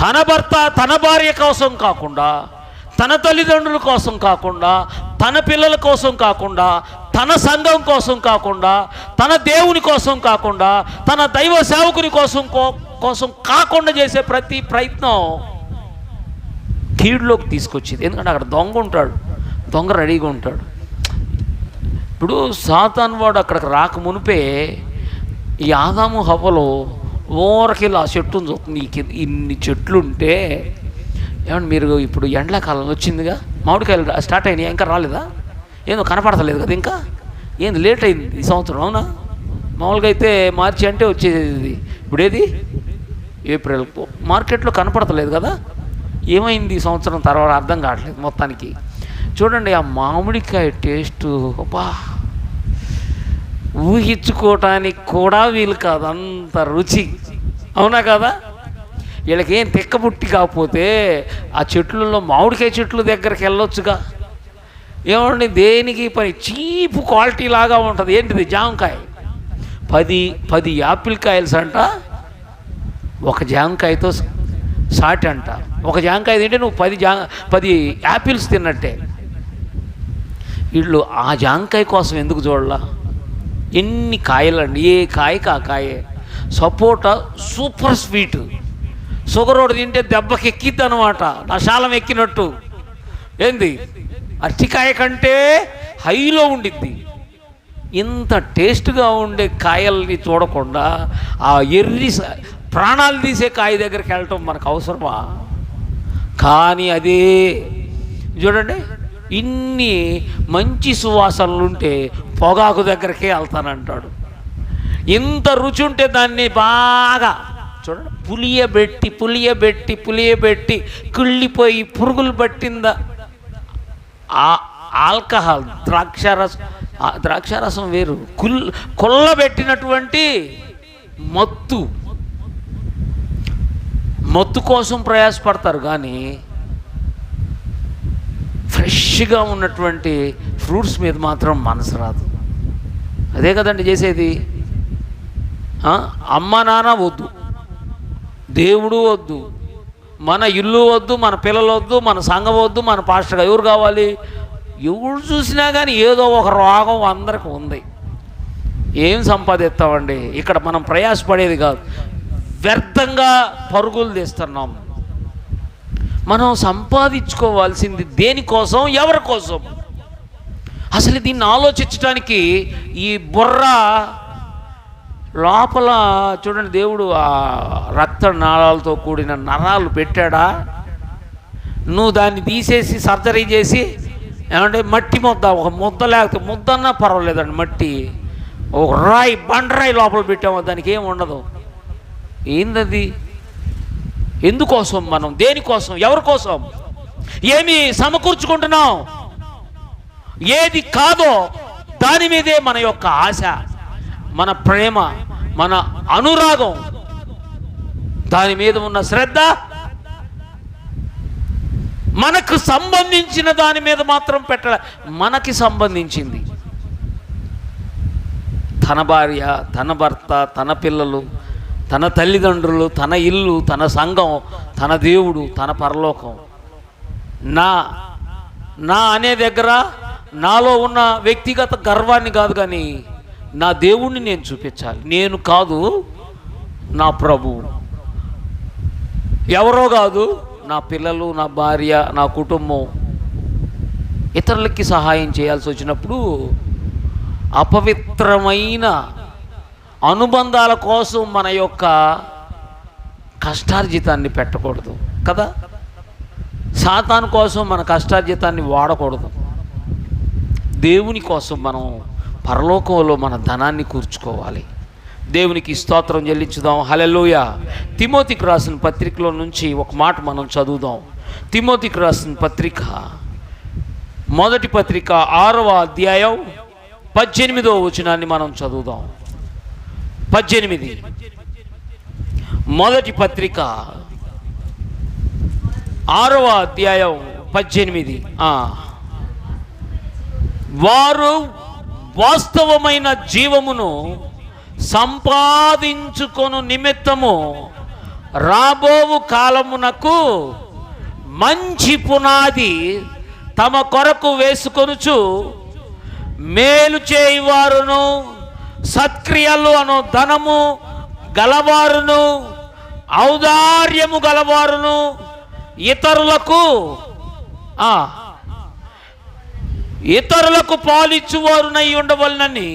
తన భర్త, తన భార్య కోసం కాకుండా తన తల్లిదండ్రుల కోసం కాకుండా, తన పిల్లల కోసం కాకుండా, తన సంఘం కోసం కాకుండా, తన దేవుని కోసం కాకుండా, తన దైవ సేవకుని కోసం కాకుండా చేసే ప్రతి ప్రయత్నం కీడులోకి తీసుకొచ్చేది. ఎందుకంటే అక్కడ దొంగ ఉంటాడు, దొంగ రెడీగా ఉంటాడు. ఇప్పుడు సాతాను వాడు అక్కడికి రాక మునిపే ఈ ఆదాము హవ్వలో ఊరకెళ్ళి ఆ చెట్టును చూస్తుంది. ఇన్ని చెట్లు ఉంటే ఏమంటే మీరు ఇప్పుడు ఎండాకాలం వచ్చిందిగా, మామిడికాయలు స్టార్ట్ అయినాయి, ఇంకా రాలేదా? ఏందో కనపడతలేదు కదా, ఇంకా ఏంది లేట్ అయింది ఈ సంవత్సరం. అవునా? మామూలుగా అయితే మార్చి అంటే వచ్చేది, ఇప్పుడు ఏది ఏప్రిల్, మార్కెట్లో కనపడతలేదు కదా. ఏమైంది ఈ సంవత్సరం తర్వాత అర్థం కావట్లేదు మొత్తానికి. చూడండి ఆ మామిడికాయ టేస్టు అబ్బా, ఊహించుకోవటానికి కూడా వీలు కాదు, అంత రుచి. అవునా కదా? వీళ్ళకేం తిక్కబుట్టి కాకపోతే ఆ చెట్లలో మామిడికాయ చెట్లు దగ్గరికి వెళ్ళొచ్చుగా. ఏమండి దేనికి పని, చీప్ క్వాలిటీ లాగా ఉంటుంది. ఏంటిది? జామకాయ 10 యాపిల్ కాయల్స్ అంట, ఒక జామకాయతో సాటి అంట. ఒక జామకాయ తింటే నువ్వు 10 యాపిల్స్ తిన్నట్టే. వీళ్ళు ఆ జామకాయ కోసం ఎందుకు చూడాల? ఎన్ని కాయలండి, ఏ కాయకి ఆ కాయే. సపోటా సూపర్ స్వీట్, షుగర్ ఒకటి తింటే దెబ్బకి ఎక్కిద్ది అనమాట, నశాలం ఎక్కినట్టు. ఏంది? అరటికాయ కంటే హైలో ఉండిద్ది. ఇంత టేస్ట్గా ఉండే కాయల్ని చూడకుండా ఆ ఎర్రి ప్రాణాలు తీసే కాయ దగ్గరికి వెళ్ళటం మనకు అవసరమా? కానీ అదే చూడండి, ఇన్ని మంచి సువాసనలుంటే పొగాకు దగ్గరికే వెళ్తానంటాడు. ఇంత రుచి ఉంటే దాన్ని బాగా చూడండి పులియబెట్టి కుళ్ళిపోయి పురుగులు పట్టిందా ఆల్కహాల్, ద్రాక్షారసం వేరు, కొల్లబెట్టినటువంటి మత్తు కోసం ప్రయాసపడతారు. కానీ ఫ్రెష్గా ఉన్నటువంటి ఫ్రూట్స్ మీద మాత్రం మనసు రాదు. అదే కదండి చేసేది. అమ్మ నాన్న వద్దు, దేవుడు వద్దు, మన ఇల్లు వద్దు, మన పిల్లలు వద్దు, మన సంఘం వద్దు, మన పాస్టర్గా ఎవరు కావాలి? ఎవరు చూసినా కానీ ఏదో ఒక రోగం అందరికి ఉంది. ఏం సంపాదిస్తామండి? ఇక్కడ మనం ప్రయాసపడేది కాదు, వ్యర్థంగా పరుగులు తీస్తున్నాం. మనం సంపాదించుకోవాల్సింది దేనికోసం, ఎవరి కోసం? అసలు దీన్ని ఆలోచించడానికి ఈ బుర్ర లోపల చూడండి, దేవుడు ఆ రక్త నాళాలతో కూడిన నరాలు పెట్టాడా? నువ్వు దాన్ని తీసేసి సర్జరీ చేసి ఏమంటే మట్టి ముద్ద, ఒక ముద్ద లేకపోతే ముద్దన్నా పర్వాలేదండి, మట్టి ఒక బండరాయి లోపల పెట్టామో దానికి ఏమి ఉండదు. ఏందది? ఎందుకోసం మనం, దేనికోసం, ఎవరి కోసం? ఏమి సమకూర్చుకుంటున్నాం? ఏది కాదో దాని మీదే మన యొక్క ఆశ, మన ప్రేమ, మన అనురాగం, దాని మీద ఉన్న శ్రద్ధ. మనకు సంబంధించిన దాని మీద మాత్రం పెట్టాలి. మనకి సంబంధించింది తన భార్య, తన భర్త, తన పిల్లలు, తన తల్లిదండ్రులు, తన ఇల్లు, తన సంఘం, తన దేవుడు, తన పరలోకం. నా అనే దగ్గర నాలో ఉన్న వ్యక్తిగత గర్వాన్ని కాదు, కానీ నా దేవుణ్ణి నేను చూపించాలి. నేను కాదు, నా ప్రభువు. ఎవరో కాదు, నా పిల్లలు, నా భార్య, నా కుటుంబం. ఇతరులకి సహాయం చేయాల్సి వచ్చినప్పుడు అపవిత్రమైన అనుబంధాల కోసం మన యొక్క కష్టార్జితాన్ని పెట్టకూడదు కదా. సాతాను కోసం మన కష్టార్జితాన్ని వాడకూడదు. దేవుని కోసం మనం పరలోకంలో మన ధనాన్ని కూర్చుకోవాలి. దేవునికి స్తోత్రం చెల్లించుదాం. హల్లెలూయా. తిమోతికి రాసిన పత్రికలో నుంచి ఒక మాట మనం చదువుదాం. తిమోతికి రాసిన పత్రిక, మొదటి పత్రిక 6వ అధ్యాయం 18వ వచనాన్ని మనం చదువుదాం. 18, మొదటి పత్రిక 6వ అధ్యాయం 18. వారు వాస్తవమైన జీవమును సంపాదించుకొను నిమిత్తము రాబోవు కాలమునకు మంచి పునాది తమ కొరకు వేసుకొనుచు మేలు చేయువారును సత్క్రియలు అను ధనము గలవారును ఔదార్యము గలవారును ఇతరులకు పాలిచ్చువారునై ఉండవలనని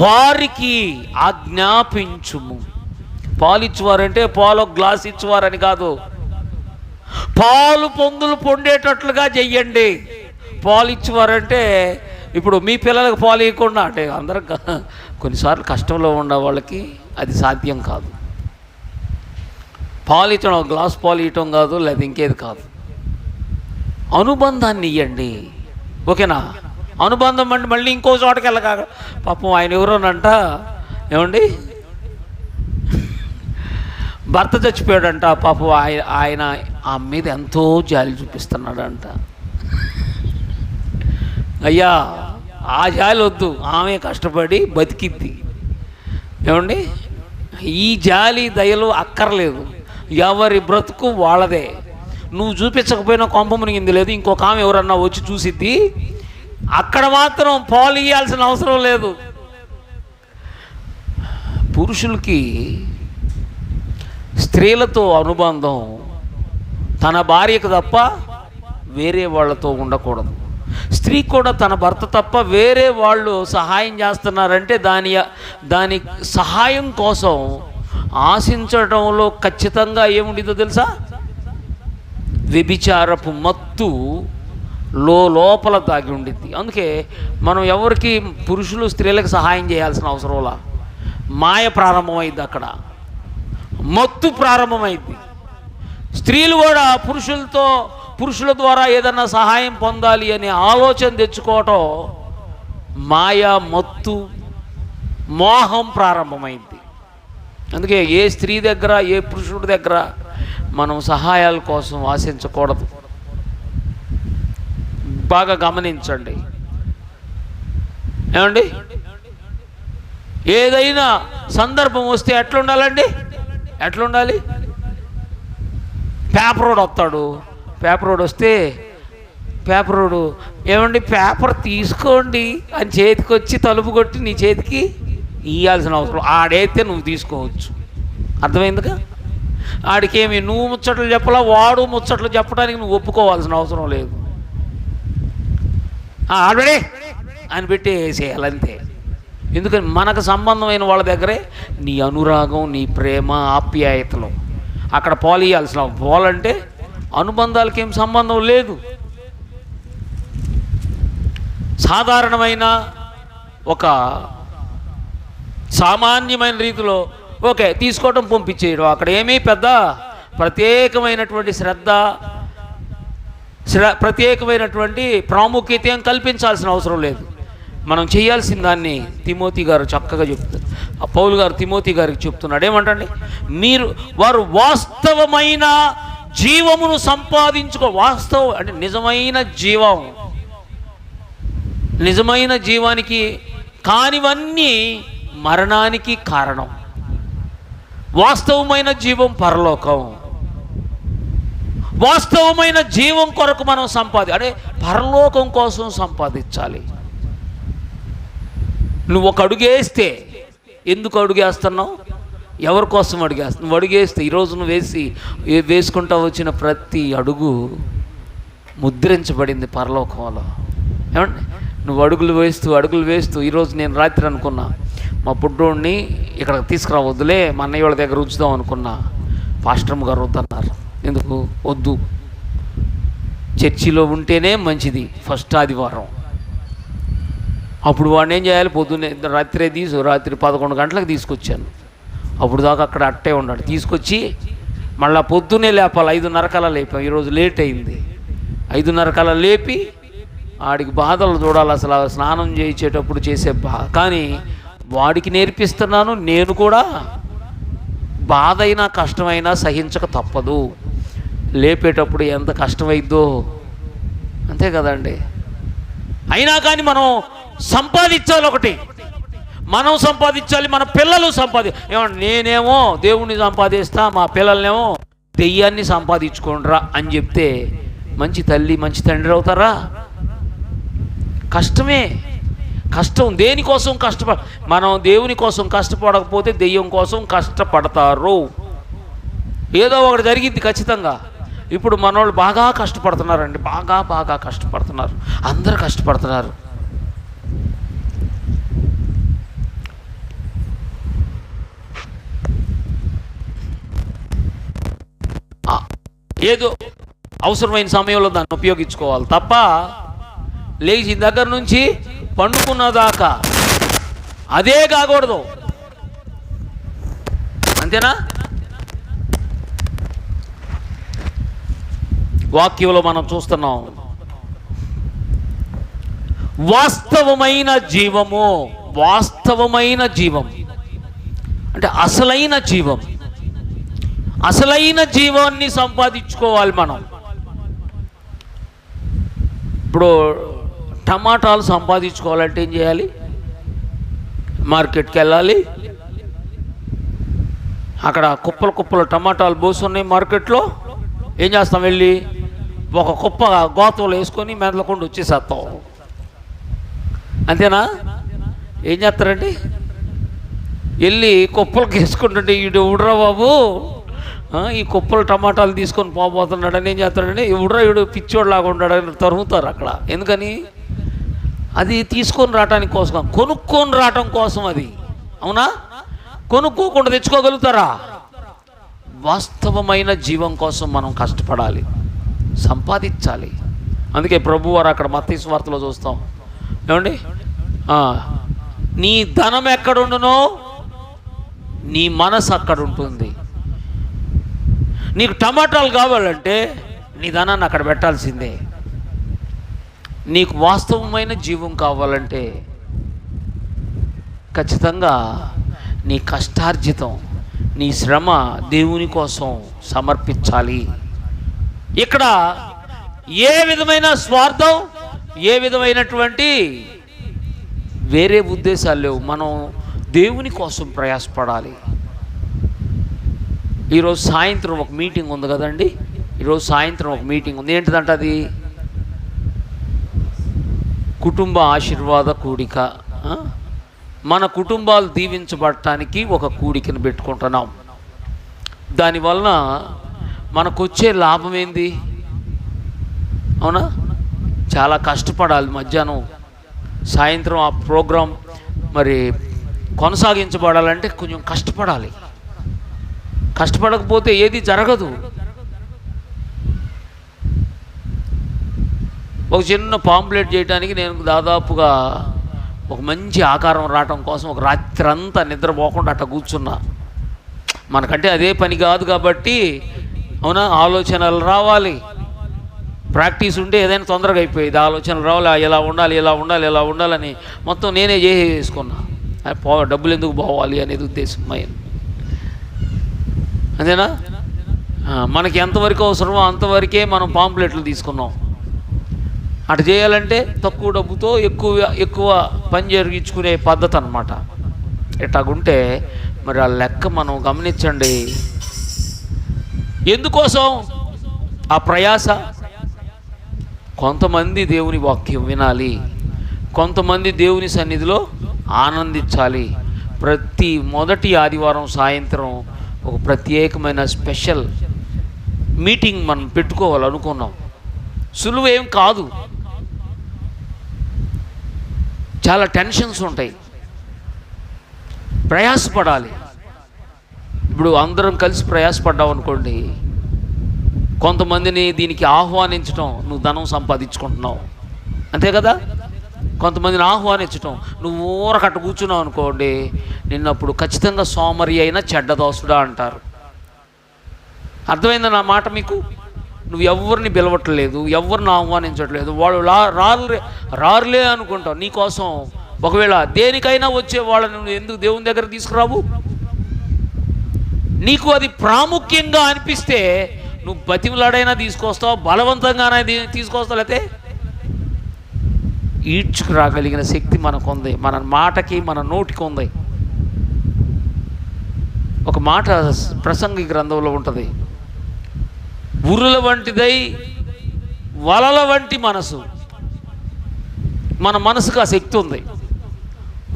వారికి ఆజ్ఞాపించుము. పాలిచ్చువారంటే పాలు గ్లాస్ ఇచ్చువారని కాదు, పాలు పొందులు పొందేటట్లుగా చెయ్యండి. పాలు ఇచ్చేవారంటే ఇప్పుడు మీ పిల్లలకు పాలు ఇవ్వకుండా అంటే అందరం కొన్నిసార్లు కష్టంలో ఉన్న వాళ్ళకి అది సాధ్యం కాదు. పాలు ఇచ్చడం గ్లాస్ పాలు ఇవ్వటం కాదు, లేదా ఇంకేది కాదు, అనుబంధాన్ని ఇవ్వండి. ఓకేనా? అనుబంధం అంటే మళ్ళీ ఇంకో చోటకి వెళ్ళక పాపం ఆయన ఎవరోనంట, ఏమండి భర్త చచ్చిపోయాడంట, పాపం ఆయన ఆమె మీద ఎంతో జాలి చూపిస్తున్నాడంట. అయ్యా ఆ జాలి వద్దు, ఆమె కష్టపడి బతికిద్ది. ఏమండి ఈ జాలి దయలు అక్కర్లేదు, ఎవరి బ్రతుకు వాళ్ళదే. నువ్వు చూపించకపోయినా కొంప మునిగింది లేదు, ఇంకొక ఆమె ఎవరన్నా వచ్చి చూసిద్ది, అక్కడ మాత్రం పాలు ఇవ్వాల్సిన అవసరం లేదు. పురుషులకి స్త్రీలతో అనుబంధం తన భార్యకు తప్ప వేరే వాళ్ళతో ఉండకూడదు. స్త్రీ కూడా తన భర్త తప్ప వేరే వాళ్ళు సహాయం చేస్తున్నారంటే దాని సహాయం కోసం ఆశించడంలో ఖచ్చితంగా ఏముండిదో తెలుసా? వ్యభిచారపు మత్తు లోపల దాగి ఉండిద్ది. అందుకే మనం ఎవరికి పురుషులు స్త్రీలకు సహాయం చేయాల్సిన అవసరంలా, మాయ ప్రారంభమైంది, అక్కడ మత్తు ప్రారంభమైంది. స్త్రీలు కూడా పురుషుల ద్వారా ఏదన్నా సహాయం పొందాలి అనే ఆలోచన తెచ్చుకోవటం మాయా మత్తు మోహం ప్రారంభమైంది. అందుకే ఏ స్త్రీ దగ్గర ఏ పురుషుడి దగ్గర మనం సహాయాల కోసం ఆశించకూడదు. బాగా గమనించండి. ఏమండి ఏదైనా సందర్భం వస్తే ఎట్లుండాలండి? ఎట్లుండాలి? పేపర్ రోడ్ వస్తాడు, పేపర్ రోడ్ వస్తే పేపర్ రోడ్ ఏమండి పేపర్ తీసుకోండి అని చేతికి వచ్చి తలుపు కొట్టి నీ చేతికి ఇవ్వాల్సిన అవసరం, ఆడైతే నువ్వు తీసుకోవచ్చు. అర్థమైందిగా? ఆడికేమి నువ్వు ముచ్చట్లు చెప్పలా, వాడు ముచ్చట్లు చెప్పడానికి నువ్వు ఒప్పుకోవాల్సిన అవసరం లేదు. ఆడబడే అని పెట్టి వేసేయాలంతే. ఎందుకని మనకు సంబంధమైన వాళ్ళ దగ్గరే నీ అనురాగం, నీ ప్రేమ, ఆప్యాయతలు అక్కడ పాలు ఇవ్వాల్సిన. పాలంటే అనుబంధాలకి ఏం సంబంధం లేదు. సాధారణమైన ఒక సామాన్యమైన రీతిలో ఓకే తీసుకోవటం, పంపించేయడం, అక్కడ ఏమీ పెద్ద ప్రత్యేకమైనటువంటి ప్రత్యేకమైనటువంటి ప్రాముఖ్యత ఏం కల్పించాల్సిన అవసరం లేదు. మనం చేయాల్సిన దాన్ని తిమోతి గారు చక్కగా చెప్తారు. పౌలు గారు తిమోతి గారికి చెప్తున్నాడు, ఏమంటండి? వారు వాస్తవమైన జీవమును వాస్తవం అంటే నిజమైన జీవం, నిజమైన జీవానికి కానివన్నీ మరణానికి కారణం. వాస్తవమైన జీవం పరలోకం. వాస్తవమైన జీవం కొరకు మనం అంటే పరలోకం కోసం సంపాదించాలి. నువ్వు ఒక అడుగేస్తే ఎందుకు అడుగేస్తున్నావు? ఎవరి కోసం అడుగేస్తున్నావు? నువ్వు అడుగేస్తే ఈరోజు నువ్వు వేసుకుంటా వచ్చిన ప్రతి అడుగు ముద్రించబడింది పరలోకంలో. ఏమండి నువ్వు అడుగులు వేస్తూ ఈరోజు నేను రాత్రి అనుకున్నా మా పుట్టోడిని ఇక్కడ తీసుకురావద్దులే, మా అన్నయ్య వాళ్ళ దగ్గర ఉంచుదాం అనుకున్నా. పాస్టర్మ్ గారు వద్దన్నారు. ఎందుకు వద్దు? చర్చిలో ఉంటేనే మంచిది ఫస్ట్ ఆదివారం. అప్పుడు వాడిని ఏం చేయాలి? పొద్దున్నే రాత్రి 11 గంటలకు తీసుకొచ్చాను. అప్పుడు దాకా అక్కడ అట్టే ఉన్నాడు. తీసుకొచ్చి మళ్ళీ పొద్దున్నే లేపాలి. 5:30 కల్లా లేపాం. ఈరోజు లేట్ అయింది. 5:30 కల్లా లేపి వాడికి బాధలు చూడాలి. అసలు స్నానం చేయించేటప్పుడు చేసే కానీ వాడికి నేర్పిస్తున్నాను. నేను కూడా బాధ అయినా కష్టమైనా సహించక తప్పదు. లేపేటప్పుడు ఎంత కష్టమైద్దో అంతే కదండి. అయినా కానీ మనం సంపాదించాలి. ఒకటి మనం సంపాదించాలి, మన పిల్లలు ఏమన్నా నేనేమో దేవుణ్ణి సంపాదిస్తా, మా పిల్లల్నేమో దెయ్యాన్ని సంపాదించుకోండిరా అని చెప్తే మంచి తల్లి మంచి తండ్రి అవుతారా? కష్టమే. కష్టం దేనికోసం మనం దేవుని కోసం కష్టపడకపోతే దెయ్యం కోసం కష్టపడతారు. ఏదో ఒకటి జరిగింది ఖచ్చితంగా. ఇప్పుడు మనోళ్ళు బాగా కష్టపడుతున్నారండి, బాగా కష్టపడుతున్నారు, అందరూ కష్టపడుతున్నారు. ఏదో అవసరమైన సమయంలో దాన్ని ఉపయోగించుకోవాలి తప్ప లేచిన దగ్గర నుంచి పండుకున్న దాకా అదే కాకూడదు. అంతేనా? వాక్యంలో మనం చూస్తున్నాం, వాస్తవమైన జీవము. వాస్తవమైన జీవం అంటే అసలైన జీవం. అసలైన జీవాన్ని సంపాదించుకోవాలి మనం. ఇప్పుడు టమాటాలు సంపాదించుకోవాలంటే ఏం చేయాలి? మార్కెట్కి వెళ్ళాలి. అక్కడ కుప్పలు టమాటాలు పోసున్నాయి మార్కెట్లో. ఏం చేస్తాం? వెళ్ళి ఒక కుప్ప గోతంలో వేసుకొని మెదలకుండా వచ్చేసేస్తాం. అంతేనా? ఏం చేస్తారండి? వెళ్ళి కుప్పలకి వేసుకుంటుంటే ఈడు ఉడ్రా బాబు ఈ కుప్పలు టమాటాలు తీసుకొని పోబోతున్నాడని ఏం చేస్తాడండి? ఉడ్రా ఈడు పిచ్చోడ్లాగా ఉంటాడని తరుగుతారు అక్కడ. ఎందుకని? అది తీసుకొని రావటానికి కోసం, కొనుక్కొని రావటం కోసం. అది అవునా? కొనుక్కోకుండా తెచ్చుకోగలుగుతారా? వాస్తవమైన జీవం కోసం మనం కష్టపడాలి, సంపాదించాలి. అందుకే ప్రభువారు అక్కడ మత్తయి సువార్తలో చూస్తాం, ఏమండి, నీ ధనం ఎక్కడుండునో నీ మనసు అక్కడ ఉంటుంది. నీకు టమాటాలు కావాలంటే నీ ధనాన్ని అక్కడ పెట్టాల్సిందే. నీకు వాస్తవమైన జీవం కావాలంటే ఖచ్చితంగా నీ కష్టార్జితం, నీ శ్రమ దేవుని కోసం సమర్పించాలి. ఇక్కడ ఏ విధమైన స్వార్థం, ఏ విధమైనటువంటి వేరే ఉద్దేశాలు లేవు. మనం దేవుని కోసం ప్రయాసపడాలి. ఈరోజు సాయంత్రం ఒక మీటింగ్ ఉంది కదండి. ఈరోజు సాయంత్రం ఒక మీటింగ్ ఉంది. ఏంటిదంట అది? కుటుంబ ఆశీర్వాద కూడిక. మన కుటుంబాలు దీవించబడటానికి ఒక కూడికను పెట్టుకుంటున్నాం. దానివలన మనకు వచ్చే లాభం ఏంది? అవునా? చాలా కష్టపడాలి. మధ్యాహ్నం సాయంత్రం ఆ ప్రోగ్రాం మరి కొనసాగించబడాలంటే కొంచెం కష్టపడాలి. కష్టపడకపోతే ఏది జరగదు. ఒక చిన్న పాంప్లెట్ చేయడానికి నేను దాదాపుగా ఒక మంచి ఆకారం రావటం కోసం ఒక రాత్రి అంతా నిద్రపోకుండా అట్లా కూర్చున్నా. మనకంటే అదే పని కాదు కాబట్టి, అవునా, ఆలోచనలు రావాలి. ప్రాక్టీస్ ఉంటే ఏదైనా తొందరగా అయిపోయేది. ఆలోచనలు రావాలి, ఇలా ఉండాలి, ఇలా ఉండాలి, ఇలా ఉండాలని మొత్తం నేనే చేసుకున్నా. డబ్బులు ఎందుకు పోవాలి అనేది ఉద్దేశం మైన్. అంతేనా? మనకి ఎంతవరకు అవసరమో అంతవరకే మనం పాంప్లెట్లు తీసుకున్నాం. అటు చేయాలంటే తక్కువ డబ్బుతో ఎక్కువ పని జరిగించుకునే పద్ధతి అన్నమాట. ఇట్లాగుంటే మరి ఆ లెక్క మనం గమనించండి. ఎందుకోసం ఆ ప్రయాస? కొంతమంది దేవుని వాక్యం వినాలి, కొంతమంది దేవుని సన్నిధిలో ఆనందించాలి. ప్రతి మొదటి ఆదివారం సాయంత్రం ఒక ప్రత్యేకమైన స్పెషల్ మీటింగ్ మనం పెట్టుకోవాలనుకున్నాం. సులువు ఏం కాదు, చాలా టెన్షన్స్ ఉంటాయి, ప్రయాసపడాలి. ఇప్పుడు అందరం కలిసి ప్రయాసపడ్డాం అనుకోండి, కొంతమందిని దీనికి ఆహ్వానించడం, నువ్వు ధనం సంపాదించుకుంటున్నావు అంతే కదా. కొంతమందిని ఆహ్వానించడం, నువ్వు ఊరకట్ట కూర్చున్నావు అనుకోండి, నిన్నప్పుడు ఖచ్చితంగా సోమరి అయినా చెడ్డదోసుడా అంటారు. అర్థమైందా నా మాట మీకు? నువ్వు ఎవరిని పిలవట్లేదు, ఎవరిని ఆహ్వానించట్లేదు, వాళ్ళు రారులే అనుకుంటావు. నీకోసం ఒకవేళ దేనికైనా వచ్చే వాళ్ళని నువ్వు ఎందుకు దేవుని దగ్గర తీసుకురావు? నీకు అది ప్రాముఖ్యంగా అనిపిస్తే నువ్వు బతిమలాడైనా తీసుకొస్తావు, బలవంతంగానే తీసుకొస్తావు. లేకపోతే ఈడ్చుకురాగలిగిన శక్తి మనకు ఉంది, మన మాటకి మన నోటికి ఉంది. ఒక మాట ప్రసంగి గ్రంథంలో ఉంటుంది, ఉరుల వంటిదై వలల వంటి మనసు. మన మనసుకు ఆ శక్తి ఉంది,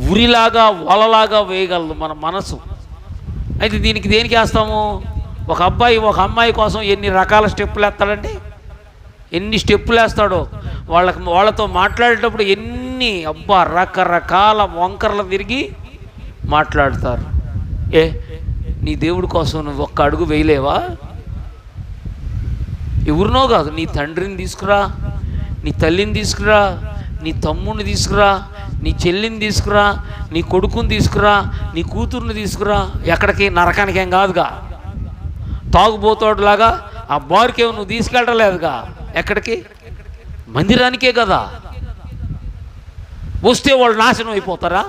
ఉరిలాగా వలలాగా వేయగలదు మన మనసు. అయితే దేనికి వేస్తాము? ఒక అబ్బాయి ఒక అమ్మాయి కోసం ఎన్ని రకాల స్టెప్పులు వేస్తాడండి, ఎన్ని స్టెప్పులు వేస్తాడో. వాళ్ళతో మాట్లాడేటప్పుడు ఎన్ని రకరకాల వంకరలు తిరిగి మాట్లాడతారు. నీ దేవుడి కోసం నువ్వు ఒక్క అడుగు వేయలేవా? ఎవరినో కాదు, నీ తండ్రిని తీసుకురా, నీ తల్లిని తీసుకురా, నీ తమ్ముడిని తీసుకురా, నీ చెల్లిని తీసుకురా, నీ కొడుకుని తీసుకురా, నీ కూతుర్ని తీసుకురా. ఎక్కడికి? నరకానికి ఏం కాదుగా. తాగుబోతోడులాగా ఆ బార్కేమో నువ్వు తీసుకెళ్ళలేదుగా. ఎక్కడికి? మందిరానికే కదా. వస్తే వాళ్ళు నాశనం అయిపోతారా?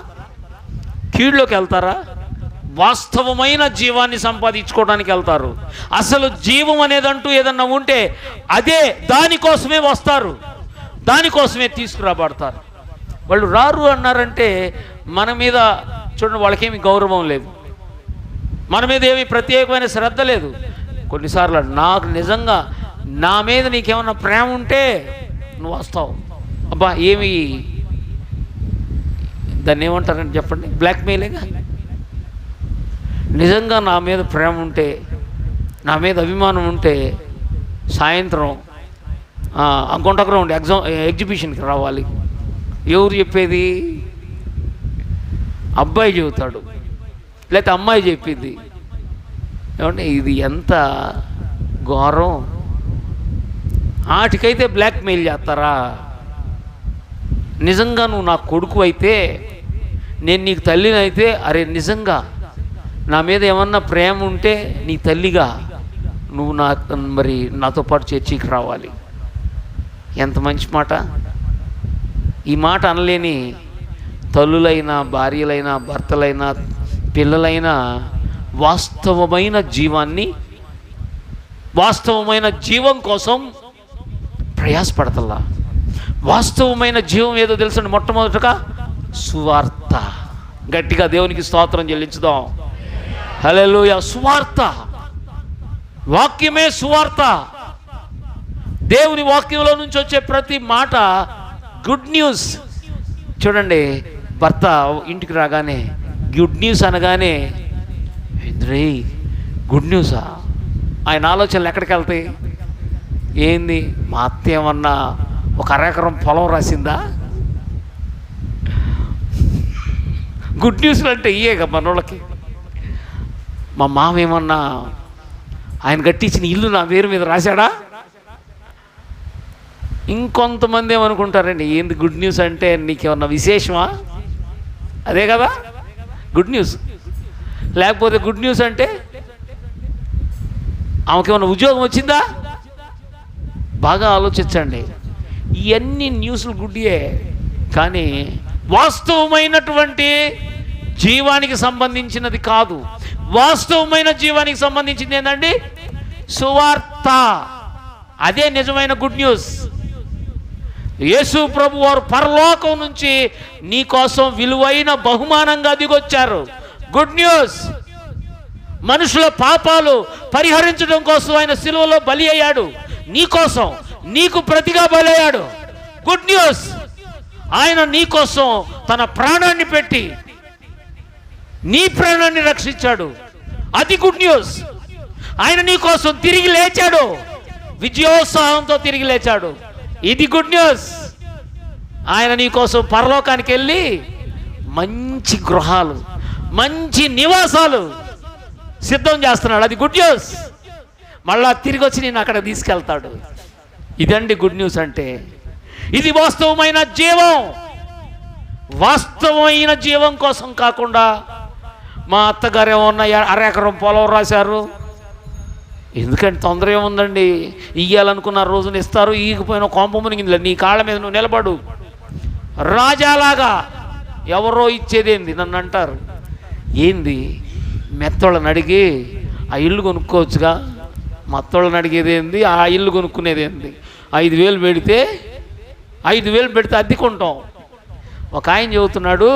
కీడులోకి వెళ్తారా? వాస్తవమైన జీవాన్ని సంపాదించుకోవడానికి వెళ్తారు. అసలు జీవం అనేదంటూ ఏదన్నా ఉంటే అదే, దానికోసమే వస్తారు, దానికోసమే తీసుకురాబడతారు. వాళ్ళు రారు అన్నారంటే మన మీద చూడండి, వాళ్ళకేమి గౌరవం లేదు, మన మీద ఏమి ప్రత్యేకమైన శ్రద్ధ లేదు. కొన్నిసార్లు నాకు నిజంగా నా మీద నీకేమన్నా ప్రేమ ఉంటే నువ్వు వస్తావు. ఏమి దాన్ని ఏమంటారని చెప్పండి, బ్లాక్మెయిలింగ్. నిజంగా నా మీద ప్రేమ ఉంటే, నా మీద అభిమానం ఉంటే సాయంత్రం గుంటగ్రౌండ్ ఎగ్జిబిషన్కి రావాలి. ఎవరు చెప్పేది? అబ్బాయి చెబుతాడు, లేకపోతే అమ్మాయి చెప్పింది. ఏమంటే ఇది ఎంత ఘోరం! వాటికైతే బ్లాక్మెయిల్ చేస్తారా? నిజంగా నువ్వు నా కొడుకు అయితే, నేను నీకు తల్లిని అయితే, అరే నిజంగా నా మీద ఏమన్నా ప్రేమ ఉంటే నీ తల్లిగా నువ్వు మరి నాతో పాటు చర్చికి రావాలి. ఎంత మంచి మాట! ఈ మాట అనలేని తల్లులైనా, భార్యలైనా, భర్తలైనా, పిల్లలైనా వాస్తవమైన జీవాన్ని, వాస్తవమైన జీవం కోసం ప్రయాసపడతల్లా. వాస్తవమైన జీవం ఏదో తెలుసండి, మొట్టమొదటగా సువార్త. గట్టిగా దేవునికి స్తోత్రం చెల్లించుదాం. హల్లెలూయా. సువార్త, వాక్యమే సువార్త. దేవుని వాక్యంలో నుంచి వచ్చే ప్రతి మాట గుడ్ న్యూస్. చూడండి, భర్త ఇంటికి రాగానే గుడ్ న్యూస్ అనగానే గుడ్ న్యూసా? ఆయన ఆలోచనలు ఎక్కడికి వెళ్తాయి? ఏంది, మా అత్త ఏమన్నా ఒక అరెకరం పొలం రాసిందా? గుడ్ న్యూస్లు అంటే ఇయేగా మనోళ్ళకి. మా మామ ఏమన్నా ఆయన కట్టించిన ఇల్లు నా పేరు మీద రాశాడా? ఇంకొంతమంది ఏమనుకుంటారండి, ఏంది గుడ్ న్యూస్ అంటే నీకేమన్నా విశేషమా? అదే కదా గుడ్ న్యూస్. లేకపోతే గుడ్ న్యూస్ అంటే ఆమెకేమన్నా ఉద్యోగం వచ్చిందా? బాగా ఆలోచించండి. ఇవన్నీ న్యూస్లు గుడ్డియే, కానీ వాస్తవమైనటువంటి జీవానికి సంబంధించినది కాదు. వాస్తవమైన జీవానికి సంబంధించింది ఏంటండి? సువార్త. అదే నిజమైన గుడ్ న్యూస్. యేసు ప్రభు వారు పరలోకం నుంచి నీ కోసం విలువైన బహుమానంగా దిగొచ్చారు. Good news. మనుషుల పాపాలు పరిహరించడం కోసం ఆయన సిలువలో బలి అయ్యాడు. నీ కోసం, నీకు ప్రతిగా బలి అయ్యాడు. Good news. ఆయన నీ కోసం తన ప్రాణాన్ని పెట్టి నీ ప్రాణాన్ని రక్షించాడు. అది గుడ్ న్యూస్. ఆయన నీ కోసం తిరిగి లేచాడు, విజయోత్సాహంతో తిరిగి లేచాడు. ఇది గుడ్ న్యూస్. ఆయన నీ కోసం పరలోకానికి వెళ్ళి మంచి గృహాలు, మంచి నివాసాలు సిద్ధం చేస్తున్నాడు. అది గుడ్ న్యూస్. మళ్ళా తిరిగి వచ్చి నేను అక్కడ తీసుకెళ్తాడు. ఇదండి గుడ్ న్యూస్ అంటే. ఇది వాస్తవమైన జీవం. వాస్తవమైన జీవం కోసం కాకుండా మా అత్తగారు ఏమన్నా అరెకరం పొలం రాశారు, ఎందుకంటే తొందర ఏముందండి, ఇయ్యాలనుకున్న రోజున ఇస్తారు, ఈగిపోయిన కొంప మునిగింది, నీ కాళ్ళ మీద నువ్వు నిలబడు రాజాలాగా. ఎవరో ఇచ్చేదేంది నన్ను అంటారు. ఏంది, మెత్తోళ్ళని అడిగి ఆ ఇల్లు కొనుక్కోవచ్చుగా. మత్తోళ్ళని అడిగేది ఏంది, ఆ ఇల్లు కొనుక్కునేది ఏంది? 5,000 పెడితే 5,000 పెడితే అద్దెకుంటాం. ఒక ఆయన చెబుతున్నాడు,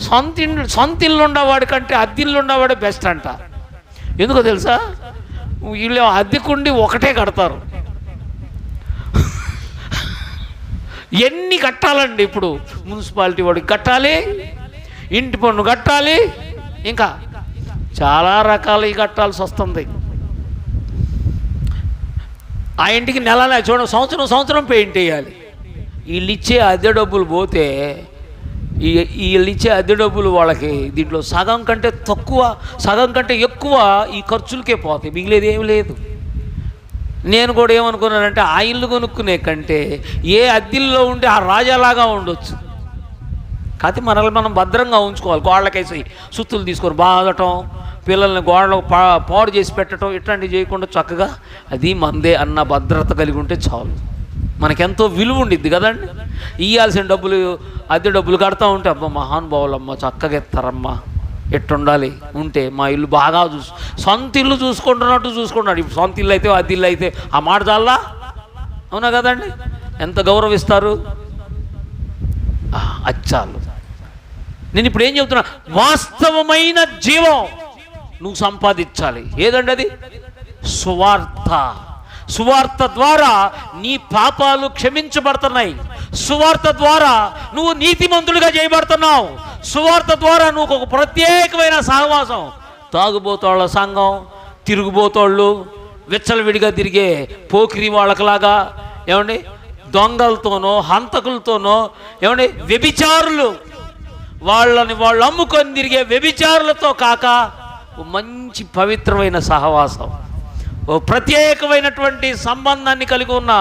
సొంత ఇల్లు ఉండేవాడి కంటే అద్దెల్లు ఉండేవాడే బెస్ట్ అంట. ఎందుకో తెలుసా? వీళ్ళు అద్దెకుండి ఒకటే కడతారు. ఎన్ని కట్టాలండి ఇప్పుడు? మున్సిపాలిటీ వాడికి కట్టాలి, ఇంటి పన్ను కట్టాలి, ఇంకా చాలా రకాలు కట్టాల్సి వస్తుంది. ఆ ఇంటికి నెల చూడండి, సంవత్సరం పెయింట్ వేయాలి. వీళ్ళు ఇచ్చే అద్దె డబ్బులు పోతే వీళ్ళు ఇచ్చే అద్దె డబ్బులు వాళ్ళకి దీంట్లో సగం కంటే ఎక్కువ ఈ ఖర్చులకే పోతాయి, మిగిలేదు ఏమి లేదు. నేను కూడా ఏమనుకున్నానంటే ఆ ఇల్లు కొనుక్కునే కంటే ఏ అద్దెల్లో ఉంటే ఆ రాజాలాగా ఉండొచ్చు. కాకపోతే మనల్ని మనం భద్రంగా ఉంచుకోవాలి. గోడలకేసి సుత్తులు తీసుకొని బాగటం, పిల్లల్ని గోడలకు పాడు చేసి పెట్టడం, ఇట్లాంటివి చేయకుండా చక్కగా అది మందే అన్న భద్రత కలిగి ఉంటే చాలు. మనకెంతో విలువ ఉండిద్ది కదండి. ఇవ్వాల్సిన డబ్బులు, అద్దె డబ్బులు కడతా ఉంటే అబ్బా మహానుభావులమ్మ చక్కగా ఎత్తారమ్మా, ఎట్టుండాలి ఉంటే మా ఇల్లు బాగా సొంత ఇల్లు చూసుకుంటున్నట్టు చూసుకుంటున్నాడు. ఇప్పుడు సొంత ఇల్లు అయితే అద్దె ఇల్లు అయితే ఆ మాట చాలా, అవునా కదండి? ఎంత గౌరవిస్తారు. అచ్చాలు. నేను ఇప్పుడు ఏం చెబుతున్నా, వాస్తవమైన జీవం నువ్వు సంపాదించాలి. ఏదండి అది? సువార్త. సువార్త ద్వారా నీ పాపాలు క్షమించబడుతున్నాయి. సువార్త ద్వారా నువ్వు నీతిమంతుడిగా చేయబడుతున్నావు. సువార్త ద్వారా నువ్వు ఒక ప్రత్యేకమైన సహవాసం, తాగుబోతోళ్ళ సంఘం, తిరుగుబోతోళ్ళు, విచ్చలవిడిగా తిరిగే పోకిరి వాళ్ళకలాగా, ఏమండి దొంగలతోనో హంతకులతోనో, ఏమండి వ్యభిచారులు, వాళ్ళు అమ్ముకొని తిరిగే వ్యభిచారులతో కాక మంచి పవిత్రమైన సహవాసం, ఓ ప్రత్యేకమైనటువంటి సంబంధాన్ని కలిగి ఉన్న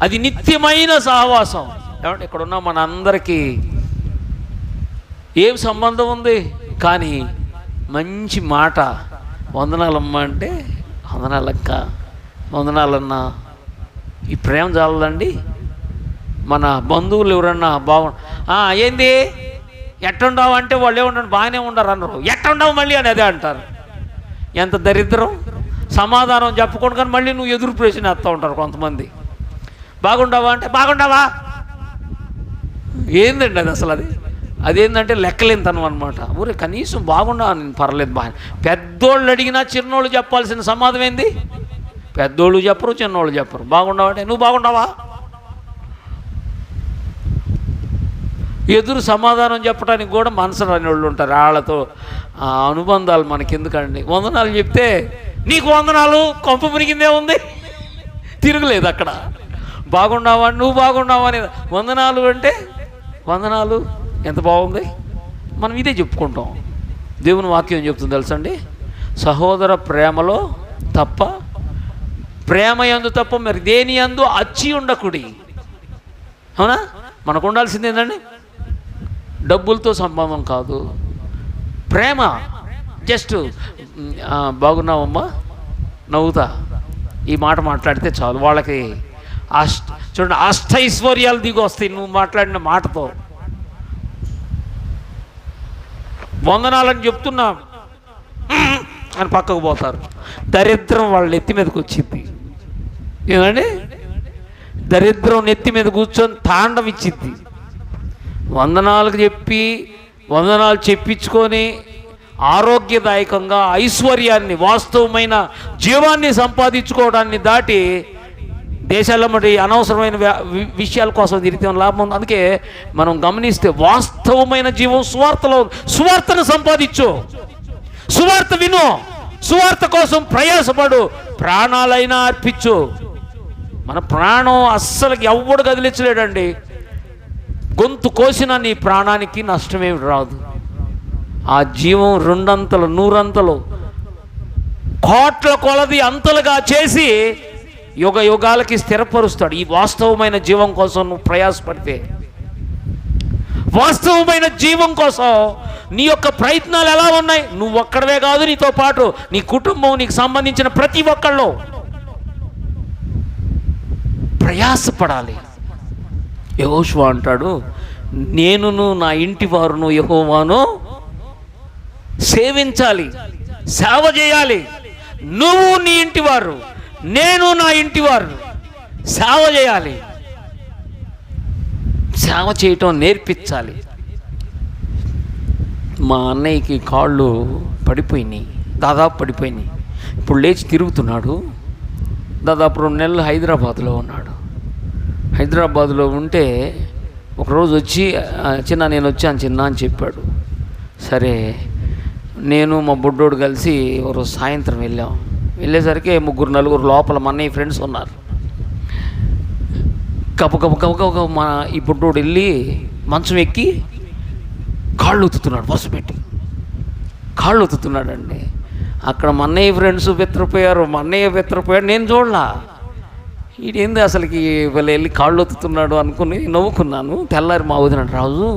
అది నిత్యమైన సహవాసం. ఏమంటే ఇక్కడ ఉన్న మన అందరికీ ఏం సంబంధం ఉంది? కానీ మంచి మాట, వందనాలమ్మ అంటే వందనాలక్క, వందనాలన్నా, ఈ ప్రేమ చాలదండి. మన బంధువులు ఎవరన్నా ఏంది ఎట్టుండవు అంటే వాళ్ళు ఏమంటారు, బాగానే ఉండరు అన్నారు. ఎట్టుండవు మళ్ళీ అని అదే అంటారు. ఎంత దరిద్రం. సమాధానం చెప్పకుండా కానీ మళ్ళీ నువ్వు ఎదురు ప్రశ్న వేస్తూ ఉంటారు కొంతమంది. బాగుండవా అంటే బాగుండవా ఏందండి అది? అసలు అదేంటంటే లెక్కలేంతనం అనమాట. ఊరే కనీసం బాగుండవా, నేను పర్లేదు బాగా. పెద్దోళ్ళు అడిగినా చిన్నోళ్ళు చెప్పాల్సిన సమాధానం ఏంది? పెద్దోళ్ళు చెప్పరు, చిన్నోళ్ళు చెప్పరు. బాగుండవా అంటే నువ్వు బాగుండవా? ఎదురు సమాధానం చెప్పడానికి కూడా మనసు రాని వాళ్ళు ఉంటారు. వాళ్ళతో అనుబంధాలు మనకెందుకండి? వందనాలు చెప్తే నీకు వందనాలు, కొంప మునిగిందే ఉంది, తిరగలేదు అక్కడ. బాగున్నావా, నువ్వు బాగున్నావా అనేది. వందనాలు అంటే వందనాలు ఎంత బాగుంది. మనం ఇదే చెప్పుకుంటాం. దేవుని వాక్యం చెప్తుంది తెలుసండి, సహోదర ప్రేమలో తప్ప, ప్రేమ యందు తప్ప మరి దేని యందు అచ్చి ఉండకుడి. అవునా? మనకు ఉండాల్సింది ఏంటండి? డబ్బులతో సంబంధం కాదు, ప్రేమ. జస్ట్ బాగున్నావమ్మా, నవ్వుతా, ఈ మాట మాట్లాడితే చాలు. వాళ్ళకి చూడండి అష్టైశ్వర్యాలు దిగి వస్తాయి నువ్వు మాట్లాడిన మాటతో. వందనాలని చెప్తున్నా అని పక్కకు పోతారు. దరిద్రం వాళ్ళ నెత్తి మీదకి వచ్చింది. ఏమండి? దరిద్రం నెత్తి మీద కూర్చొని తాండవిచ్చిద్ది. వందనాలకు చెప్పి, వందనాలు చెప్పించుకొని ఆరోగ్యదాయకంగా ఐశ్వర్యాన్ని, వాస్తవమైన జీవాన్ని సంపాదించుకోవడాన్ని దాటి దేశాల్లో మరి అనవసరమైన విషయాల కోసం తిరిగితే లాభం ఉంది. అందుకే మనం గమనిస్తే వాస్తవమైన జీవం సువార్తలో. సువార్తను సంపాదించు, సువార్త విను, సువార్త కోసం ప్రయాసపడు, ప్రాణాలైనా అర్పించు. మన ప్రాణం అస్సలకి ఎవ్వడు కదిలించలేడండి. గొంతు కోసిన నీ ప్రాణానికి నష్టమేమి రాదు. ఆ జీవం రెండంతలు, నూరంతలు, కోట్ల కొలది అంతలుగా చేసి యుగ యుగాలకి స్థిరపరుస్తాడు. ఈ వాస్తవమైన జీవం కోసం నువ్వు ప్రయాసపడితే, వాస్తవమైన జీవం కోసం నీ యొక్క ప్రయత్నాలు ఎలా ఉన్నాయి? నువ్వు ఒక్కడవే కాదు, నీతో పాటు నీ కుటుంబం, నీకు సంబంధించిన ప్రతి ఒక్కళ్ళు ప్రయాసపడాలి. యెహోషువ అంటాడు, నేనును నా ఇంటి వారును యెహోవాను సేవించాలి, సేవ చేయాలి. నువ్వు నీ ఇంటి వారు, నేను నా ఇంటి వారు సేవ చేయాలి. సేవ చేయటం నేర్పించాలి. మా అన్నయ్యకి కాళ్ళు పడిపోయినాయి, దాదాపు పడిపోయినాయి. ఇప్పుడు లేచి తిరుగుతున్నాడు. దాదాపు 2 నెలలు హైదరాబాద్లో ఉన్నాడు. హైదరాబాద్లో ఉంటే ఒకరోజు వచ్చి, చిన్న నేను వచ్చాను చిన్న అని చెప్పాడు. సరే నేను మా బుడ్డోడు కలిసి ఒకరోజు సాయంత్రం వెళ్ళేసరికి 3-4 లోపల మా అన్నయ్య ఫ్రెండ్స్ ఉన్నారు. కప్ప మా ఈ బుడ్డోడు వెళ్ళి మంచం ఎక్కి కాళ్ళు ఒత్తుతున్నాడు, వరుస పెట్టి కాళ్ళు ఒత్తుతున్నాడండి. అక్కడ మా అన్నయ్య ఫ్రెండ్స్ బెత్తరపోయారు, నేను చూడలా. ఏంది అసలుకి వీళ్ళు వెళ్ళి కాళ్ళు ఒత్తుతున్నాడు అనుకుని నవ్వుకున్నాను. తెల్లారి మా వదిన, రాజు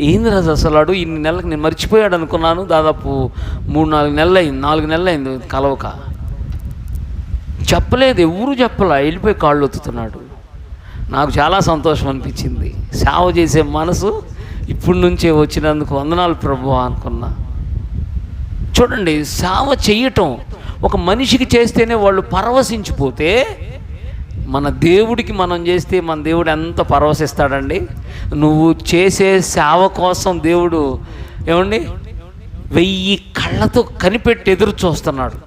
ఏంది రాజు అసలు ఆడు ఇన్ని నెలలకు నేను మర్చిపోయాడు అనుకున్నాను. దాదాపు 3-4 నెలలు అయింది, 4 నెలలు అయింది కలవక. చెప్పలేదు, ఎవరు చెప్పలా, వెళ్ళిపోయి కాళ్ళు ఒత్తుతున్నాడు. నాకు చాలా సంతోషం అనిపించింది. సేవ చేసే మనసు ఇప్పటి నుంచే వచ్చినందుకు వందనాలు ప్రభువా అనుకున్నా. చూడండి, సేవ చేయటం ఒక మనిషికి చేస్తేనే వాళ్ళు పరవశించిపోతే, మన దేవుడికి మనం చేస్తే మన దేవుడు ఎంత పరవశిస్తాడండి. నువ్వు చేసే సేవ కోసం దేవుడు ఏమండి 1000 కళ్ళతో కనిపెట్టి ఎదురు చూస్తున్నాడు.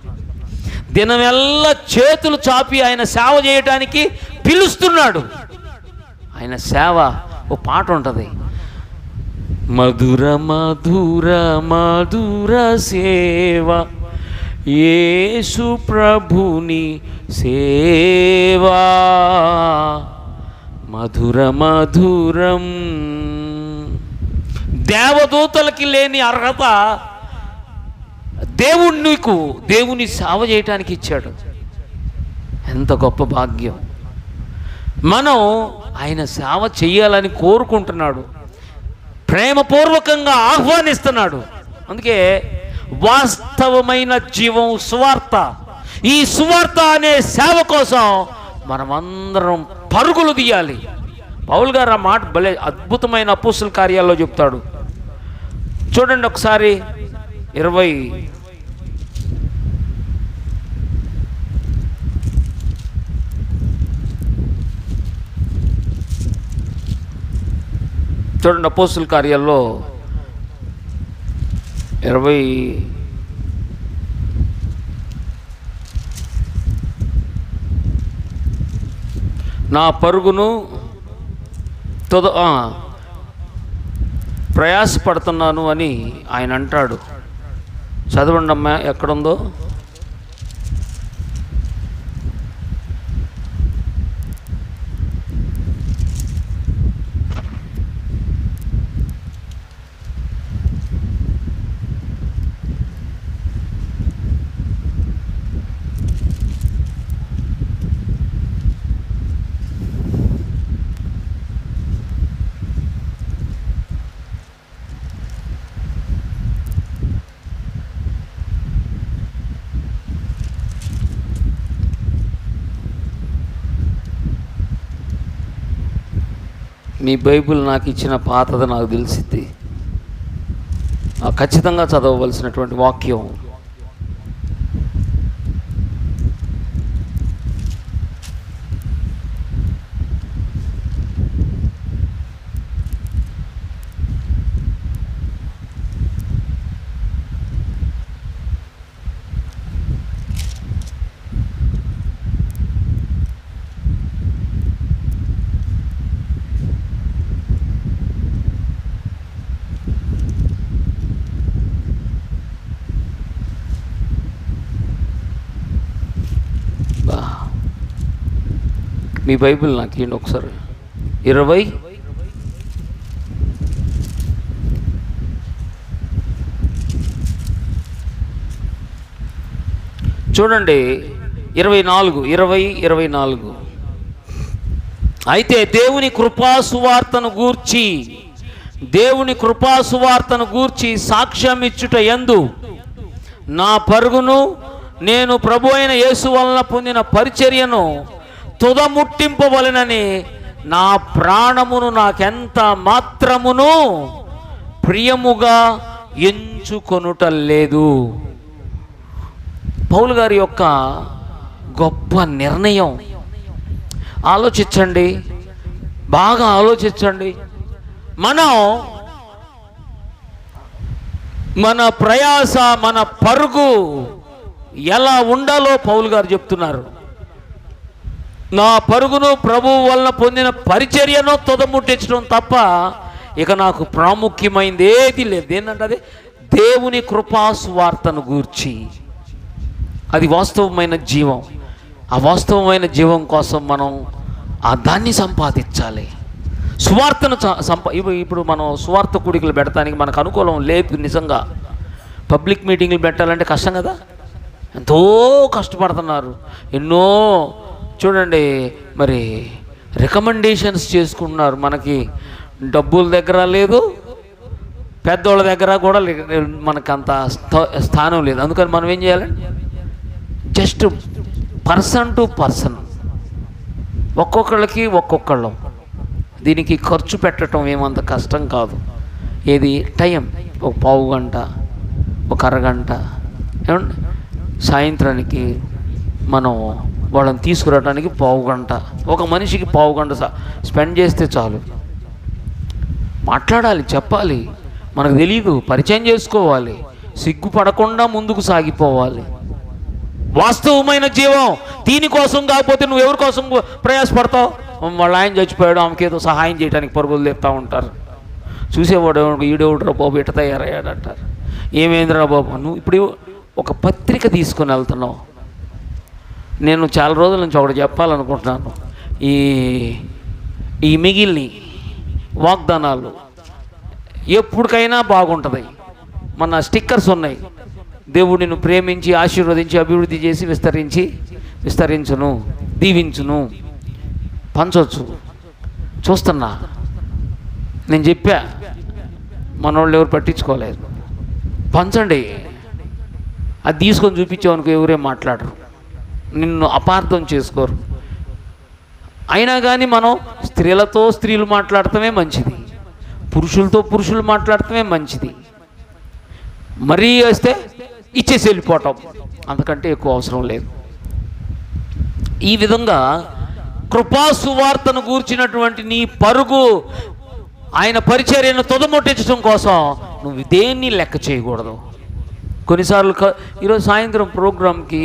దినమెల్లా చేతులు చాపి ఆయన సేవ చేయటానికి పిలుస్తున్నాడు. ఆయన సేవ, ఓ పాట ఉంటుంది, మధుర మధుర మధుర సేవ యేసు ప్రభుని సేవా మధుర మధురం. దేవదూతలకి లేని అర్హత దేవుడు నీకు దేవుని సేవ చేయటానికి ఇచ్చాడు. ఎంత గొప్ప భాగ్యం. మనం ఆయన సేవ చేయాలని కోరుకుంటున్నాడు, ప్రేమపూర్వకంగా ఆహ్వానిస్తున్నాడు. అందుకే వాస్తవమైన జీవం సువార్త, ఈ సువార్త అనే సేవ కోసం మనమందరం పరుగులు తీయాలి. పౌలు గారు ఆ మాట భలే అద్భుతమైన అపోస్తుల కార్యాల్లో చెప్తాడు. చూడండి ఒకసారి 20 చూడండి, అపోస్తుల కార్యాల్లో 20 నా పరుగును ప్రయాసపడుతున్నాను అని ఆయన అంటాడు. చదవండి అమ్మా, ఎక్కడుందో. మీ బైబిల్ నాకు ఇచ్చిన పాతది నాకు తెలిసింది, ఖచ్చితంగా చదవవలసినటువంటి వాక్యం. మీ బైబిల్ నాకు ఇవ్వండి ఒకసారి. 20 చూడండి, 24. అయితే దేవుని కృపాసువార్తను గూర్చి సాక్ష్యం ఇచ్చుట యందు నా పరుగును నేను ప్రభు అయిన యేసు వలన పొందిన పరిచర్యను తుదముట్టింపవలెనని నా ప్రాణమును నాకెంత మాత్రమును ప్రియముగా ఎంచుకొనుటలేదు. పౌలు గారి యొక్క గొప్ప నిర్ణయం. ఆలోచించండి, బాగా ఆలోచించండి. మనం మన ప్రయాస, మన పరుగు ఎలా ఉండాలో పౌలు గారు చెప్తున్నారు. నా పరుగును ప్రభువు వలన పొందిన పరిచర్యను తుదముట్టించడం తప్ప ఇక నాకు ప్రాముఖ్యమైనది ఏది లేదు. ఏంటంటే దేవుని కృపా సువార్తను గూర్చి, అది వాస్తవమైన జీవం. ఆ వాస్తవమైన జీవం కోసం మనం దాన్ని సంపాదించాలి. సువార్తను ఇప్పుడు మనం సువార్త కూడికలు పెడతానికి మనకు అనుకూలం లేదు. నిజంగా పబ్లిక్ మీటింగ్లు పెట్టాలంటే కష్టం కదా, ఎంతో కష్టపడుతున్నారు. ఎన్నో చూడండి, మరి రికమెండేషన్స్ చేసుకుంటున్నారు. మనకి డబ్బుల దగ్గర లేదు, పెద్దోళ్ళ దగ్గర కూడా మనకు అంత స్థానం లేదు. అందుకని మనం ఏం చేయాలి, జస్ట్ పర్సన్ టు పర్సన్, ఒక్కొక్కళ్ళం దీనికి ఖర్చు పెట్టడం ఏమంత కష్టం కాదు. ఏది టైం, ఒక పావు గంట, ఒక అరగంట, ఏమండి సాయంత్రానికి మనం వాళ్ళని తీసుకురావడానికి పావు గంట, ఒక మనిషికి పావు గంట స్పెండ్ చేస్తే చాలు. మాట్లాడాలి, చెప్పాలి, మనకు తెలియదు, పరిచయం చేసుకోవాలి, సిగ్గుపడకుండా ముందుకు సాగిపోవాలి. వాస్తవమైన జీవం. దీనికోసం కాకపోతే నువ్వు ఎవరి కోసం ప్రయాసపడతావు? వాళ్ళ ఆయన చచ్చిపోయాడు, ఆమెకి ఏదో సహాయం చేయడానికి పరుగులు తెప్తా ఉంటారు. చూసేవాడు ఈడేవుడురా బాబు ఎట తయారయ్యాడు అంటారు. ఏమైందిరా బాబు, నువ్వు ఇప్పుడు ఒక పత్రిక తీసుకొని వెళ్తున్నావు. నేను చాలా రోజుల నుంచి ఒకటి చెప్పాలనుకుంటున్నాను. ఈ మిగిలిన వాగ్దానాలు ఎప్పటికైనా బాగుంటుంది. మన స్టిక్కర్స్ ఉన్నాయి, దేవుడు నిన్ను ప్రేమించి ఆశీర్వదించి అభివృద్ధి చేసి విస్తరించును, దీవించును, పంచవచ్చు. చూస్తున్నా, నేను చెప్పా, మనోళ్ళు ఎవరు పట్టించుకోలేదు. పంచండి, అది తీసుకొని చూపించామనుకో ఎవరేం మాట్లాడరు, నిన్ను అపార్థం చేసుకోరు. అయినా కానీ మనం స్త్రీలతో స్త్రీలు మాట్లాడటమే మంచిది, పురుషులతో పురుషులు మాట్లాడటమే మంచిది. మరీ వస్తే ఇచ్చేసి వెళ్ళిపోవటం, అంతకంటే ఎక్కువ అవసరం లేదు. ఈ విధంగా కృపా సువార్తను గూర్చినటువంటి నీ పరుగు, ఆయన పరిచర్యను తుదముట్టించడం కోసం నువ్వు దేన్ని లెక్క చేయకూడదు. కొన్నిసార్లు ఈరోజు సాయంత్రం ప్రోగ్రాంకి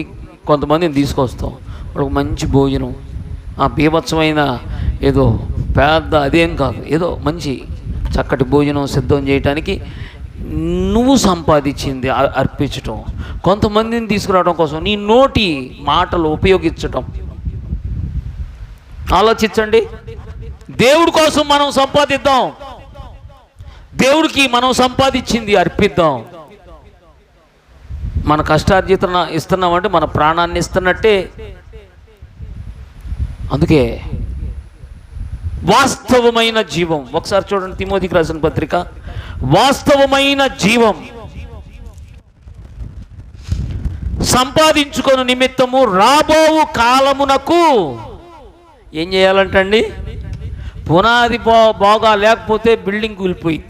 కొంతమందిని తీసుకొస్తాం, వాళ్ళకి మంచి భోజనం, బీభత్సమైన ఏదో పెద్ద అదేం కాదు, ఏదో మంచి చక్కటి భోజనం సిద్ధం చేయడానికి నువ్వు సంపాదించింది అర్పించటం, కొంతమందిని తీసుకురావడం కోసం నీ నోటి మాటలు ఉపయోగించటం. ఆలోచించండి. దేవుడి కోసం మనం సంపాదిద్దాం, దేవుడికి మనం సంపాదించింది అర్పిద్దాం. మన కష్టార్జిత ఇస్తున్నామంటే మన ప్రాణాన్ని ఇస్తున్నట్టే. అందుకే వాస్తవమైన జీవం, ఒకసారి చూడండి తిమోతికి రాసిన పత్రిక, వాస్తవమైన జీవం సంపాదించుకొని నిమిత్తము రాబోవు కాలమునకు ఏం చేయాలంటండి, పునాది బాగా లేకపోతే బిల్డింగ్ కూలిపోయింది.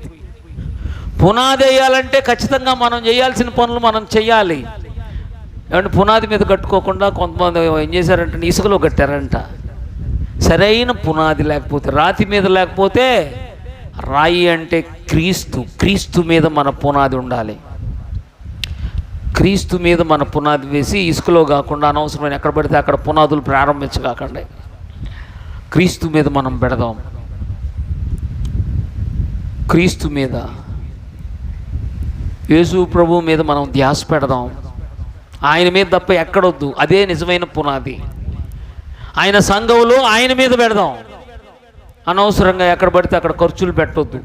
పునాది వేయాలంటే ఖచ్చితంగా మనం చేయాల్సిన పనులు మనం చేయాలి. ఏమంటే పునాది మీద కట్టుకోకుండా కొంతమంది ఏం చేశారంటే ఇసుకలో కట్టారంట. సరైన పునాది లేకపోతే, రాతి మీద లేకపోతే, రాయి అంటే క్రీస్తు మీద మన పునాది ఉండాలి. క్రీస్తు మీద మన పునాది వేసి ఇసుకలో కాకుండా అనవసరమైన ఎక్కడ పడితే అక్కడ పునాదులు ప్రారంభించకాకండి, క్రీస్తు మీద మనం పెడదాం. క్రీస్తు మీద, యేసు ప్రభు మీద మనం ధ్యాస పెడదాం. ఆయన మీద తప్ప ఎక్కడొద్దు, అదే నిజమైన పునాది. ఆయన సంఘంలో ఆయన మీద పెడదాం, అనవసరంగా ఎక్కడ పడితే అక్కడ ఖర్చులు పెట్టొద్దు.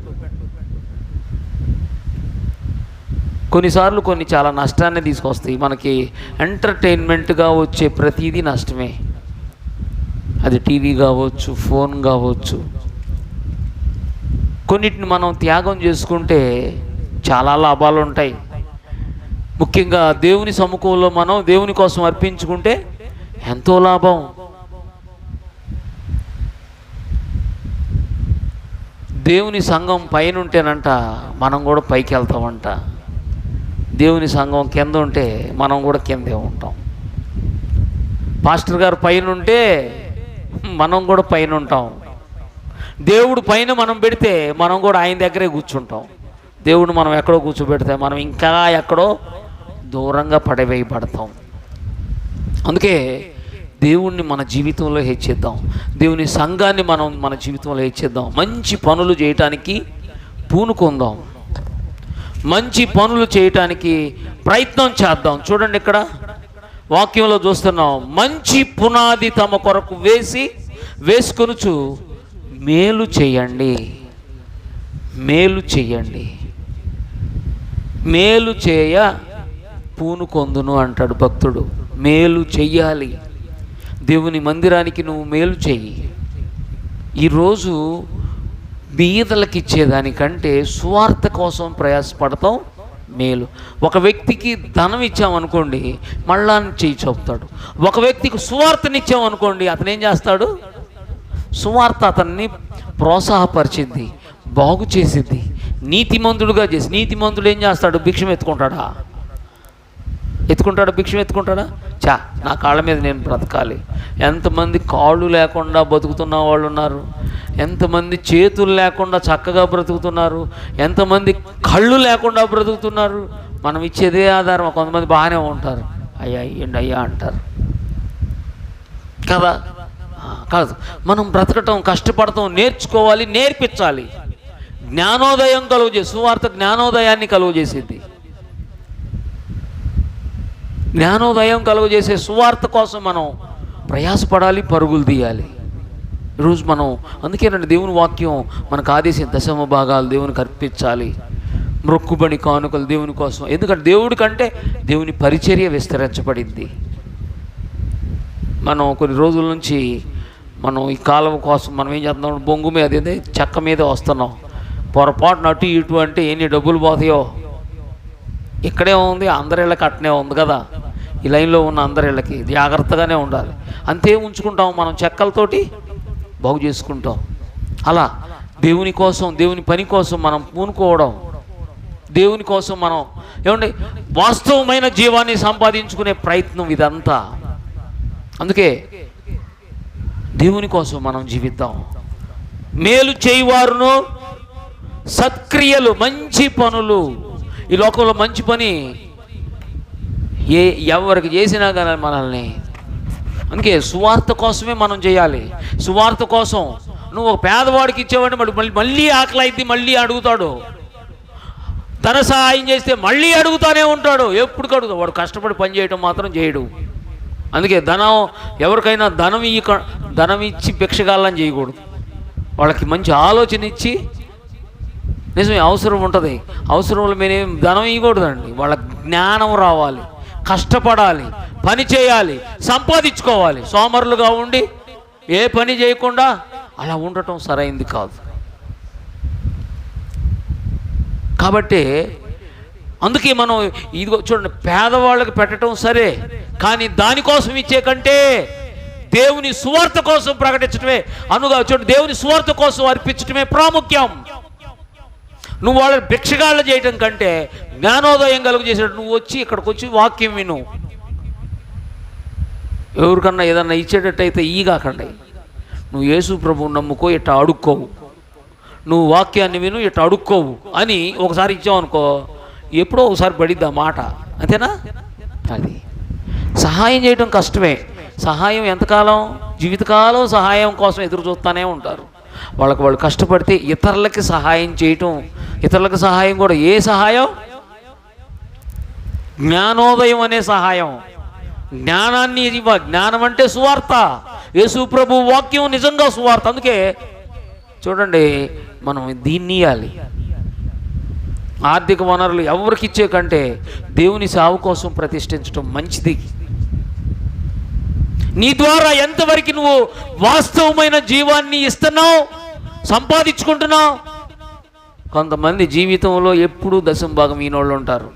కొన్నిసార్లు చాలా నష్టాన్ని తీసుకొస్తాయి. మనకి ఎంటర్టైన్మెంట్గా వచ్చే ప్రతిదీ నష్టమే. అది టీవీ కావచ్చు, ఫోన్ కావచ్చు. కొన్నిటిని మనం త్యాగం చేసుకుంటే చాలా లాభాలు ఉంటాయి. ముఖ్యంగా దేవుని సముఖంలో మనం దేవుని కోసం అర్పించుకుంటే ఎంతో లాభం. దేవుని సంఘం పైన ఉంటేనంట మనం కూడా పైకి వెళ్తామంట, దేవుని సంఘం కింద ఉంటే మనం కూడా కిందే ఉంటాం. పాస్టర్ గారు పైన ఉంటే మనం కూడా పైన ఉంటాం. దేవుడు పైన మనం పెడితే మనం కూడా ఆయన దగ్గరే కూర్చుంటాం. దేవుడు మనం ఎక్కడో కూర్చోబెడితే మనం ఇంకా ఎక్కడో దూరంగా పడవేయబడతాం. అందుకే దేవుణ్ణి మన జీవితంలో హెచ్చిద్దాం, దేవుని సంఘాన్ని మనం మన జీవితంలో హెచ్చిద్దాం. మంచి పనులు చేయటానికి పూనుకుందాం, మంచి పనులు చేయటానికి ప్రయత్నం చేద్దాం. చూడండి, ఇక్కడ వాక్యంలో చూస్తున్నాం, మంచి పునాది తమ కొరకు వేసుకొనుచు మేలు చేయండి, మేలు చేయండి, మేలు చేయ పూనుకొందును అంటాడు భక్తుడు. మేలు చెయ్యాలి, దేవుని మందిరానికి నువ్వు మేలు చెయ్యి. ఈరోజు బీదలకు ఇచ్చేదానికంటే సువార్త కోసం ప్రయాసపడతాం మేలు. ఒక వ్యక్తికి ధనం ఇచ్చామనుకోండి, మళ్ళా చెయ్యి చూపుతాడు. ఒక వ్యక్తికి సువార్తనిచ్చామనుకోండి, అతను ఏం చేస్తాడు? సువార్త అతన్ని ప్రోత్సాహపరిచింది, బాగు చేసిద్ది, నీతిమంతుడుగా చేసి. నీతిమంతుడు ఏం చేస్తాడు? భిక్షం ఎత్తుకుంటాడా? భిక్షం ఎత్తుకుంటాడా? నా కాళ్ళ మీద నేను బ్రతకాలి. ఎంతమంది కాళ్ళు లేకుండా బతుకుతున్న వాళ్ళు ఉన్నారు, ఎంతమంది చేతులు లేకుండా చక్కగా బ్రతుకుతున్నారు, ఎంతమంది కళ్ళు లేకుండా బ్రతుకుతున్నారు. మనం ఇచ్చేదే ఆధారం. కొంతమంది బాగానే ఉంటారు, అయ్యా ఇయ్యండి అయ్యా అంటారు కదా. కాదు, మనం బ్రతకటం, కష్టపడటం నేర్చుకోవాలి, నేర్పించాలి. జ్ఞానోదయం కలుగజేసి, సువార్త జ్ఞానోదయాన్ని కలుగజేసింది. జ్ఞానోదయం కలుగజేసే సువార్త కోసం మనం ప్రయాసపడాలి, పరుగులు తీయాలి. ఈరోజు మనం అందుకేనండి దేవుని వాక్యం మనకు ఆదేశం, దశమ భాగాలు దేవునికి అర్పించాలి, మొక్కుబడి కానుకలు దేవుని కోసం. ఎందుకంటే దేవుడి కంటే దేవుని పరిచర్య విస్తరించబడింది. మనం కొన్ని రోజుల నుంచి మనం ఈ కాలం కోసం మనం ఏం చేస్తున్నాం? బొంగు మీద, చెక్క మీద వస్తున్నాం. పొరపాటున అటు ఇటు అంటే ఎన్ని డబ్బులు పోతాయో. ఇక్కడే ఉంది, అందరిళ్ళకి అట్నే ఉంది కదా. ఈ లైన్లో ఉన్న అందరిళ్ళకి జాగ్రత్తగానే ఉండాలి. అంతే ఉంచుకుంటాం, మనం చెక్కలతోటి బాగు చేసుకుంటాం. అలా దేవుని కోసం, దేవుని పని కోసం మనం పూనుకోవడం, దేవుని కోసం మనం ఏమండి వాస్తవమైన జీవాన్ని సంపాదించుకునే ప్రయత్నం ఇదంతా. అందుకే దేవుని కోసం మనం జీవిద్దాం. మేలు చేయువారును సత్క్రియలు, మంచి పనులు. ఈ లోకంలో మంచి పని ఎవరికి చేసినా కానీ మనల్ని, అందుకే సువార్త కోసమే మనం చేయాలి. సువార్త కోసం నువ్వు ఒక పేదవాడికి ఇచ్చేవాడిని మళ్ళీ ఆకలి అయితే మళ్ళీ అడుగుతాడు. ధన సహాయం చేస్తే మళ్ళీ అడుగుతానే ఉంటాడు. ఎప్పుడు అడుగుతాడు? వాడు కష్టపడి పని చేయడం మాత్రం చేయడు. అందుకే ఎవరికైనా ధనం ఇచ్చి భిక్షగాళ్ళని చేయకూడదు. వాళ్ళకి మంచి ఆలోచన ఇచ్చి, నిజమే అవసరం ఉంటుంది, అవసరంలో మేమేం ధనం ఇవ్వకూడదండి. వాళ్ళ జ్ఞానం రావాలి, కష్టపడాలి, పని చేయాలి, సంపాదించుకోవాలి. సోమరులుగా ఉండి ఏ పని చేయకుండా అలా ఉండటం సరైంది కాదు. కాబట్టి అందుకే మనం ఇదిగో చూడండి, పేదవాళ్ళకి పెట్టడం సరే, కానీ దానికోసం ఇచ్చే కంటే దేవుని సువార్త కోసం ప్రకటించడమే అనుగా. చూడండి, దేవుని సువార్త కోసం అర్పించడమే ప్రాముఖ్యం. నువ్వు వాళ్ళని భిక్షగాళ్ళు చేయటం కంటే జ్ఞానోదయం కలుగు చేసేటట్టు నువ్వు వచ్చి ఇక్కడికి వచ్చి వాక్యం విను. ఎవరికన్నా ఏదన్నా ఇచ్చేటట్టయితే ఈగాకండి. నువ్వు యేసు ప్రభువుని నమ్ముకో, ఇట్లా అడుక్కోవు. నువ్వు వాక్యాన్ని విను, ఇట్లా అడుక్కోవు అని ఒకసారి ఇచ్చావు అనుకో, ఎప్పుడో ఒకసారి పడిద్ది ఆ మాట. అంతేనా? అది సహాయం చేయడం కష్టమే. సహాయం ఎంతకాలం? జీవితకాలం సహాయం కోసం ఎదురు చూస్తూనే ఉంటారు. వాళ్ళు కష్టపడితే ఇతరులకి సహాయం చేయటం, ఇతరులకు సహాయం కూడా ఏ సహాయం? జ్ఞానోదయం అనే సహాయం. జ్ఞానాన్ని జ్ఞానం అంటే సువార్త. యేసు ప్రభు వాక్యం నిజంగా సువార్త. అందుకే చూడండి, మనం దీన్ని ఇవ్వాలి. ఆర్థిక వనరులు ఎవరికి ఇచ్చే కంటే దేవుని సేవ కోసం ప్రతిష్ఠించడం మంచిది. నీ ద్వారా ఎంతవరకు నువ్వు వాస్తవమైన జీవాన్ని ఇస్తున్నావు, సంపాదించుకుంటున్నావు. కొంతమంది జీవితంలో ఎప్పుడూ దశంభాగం ఈనోళ్ళు ఉంటారు.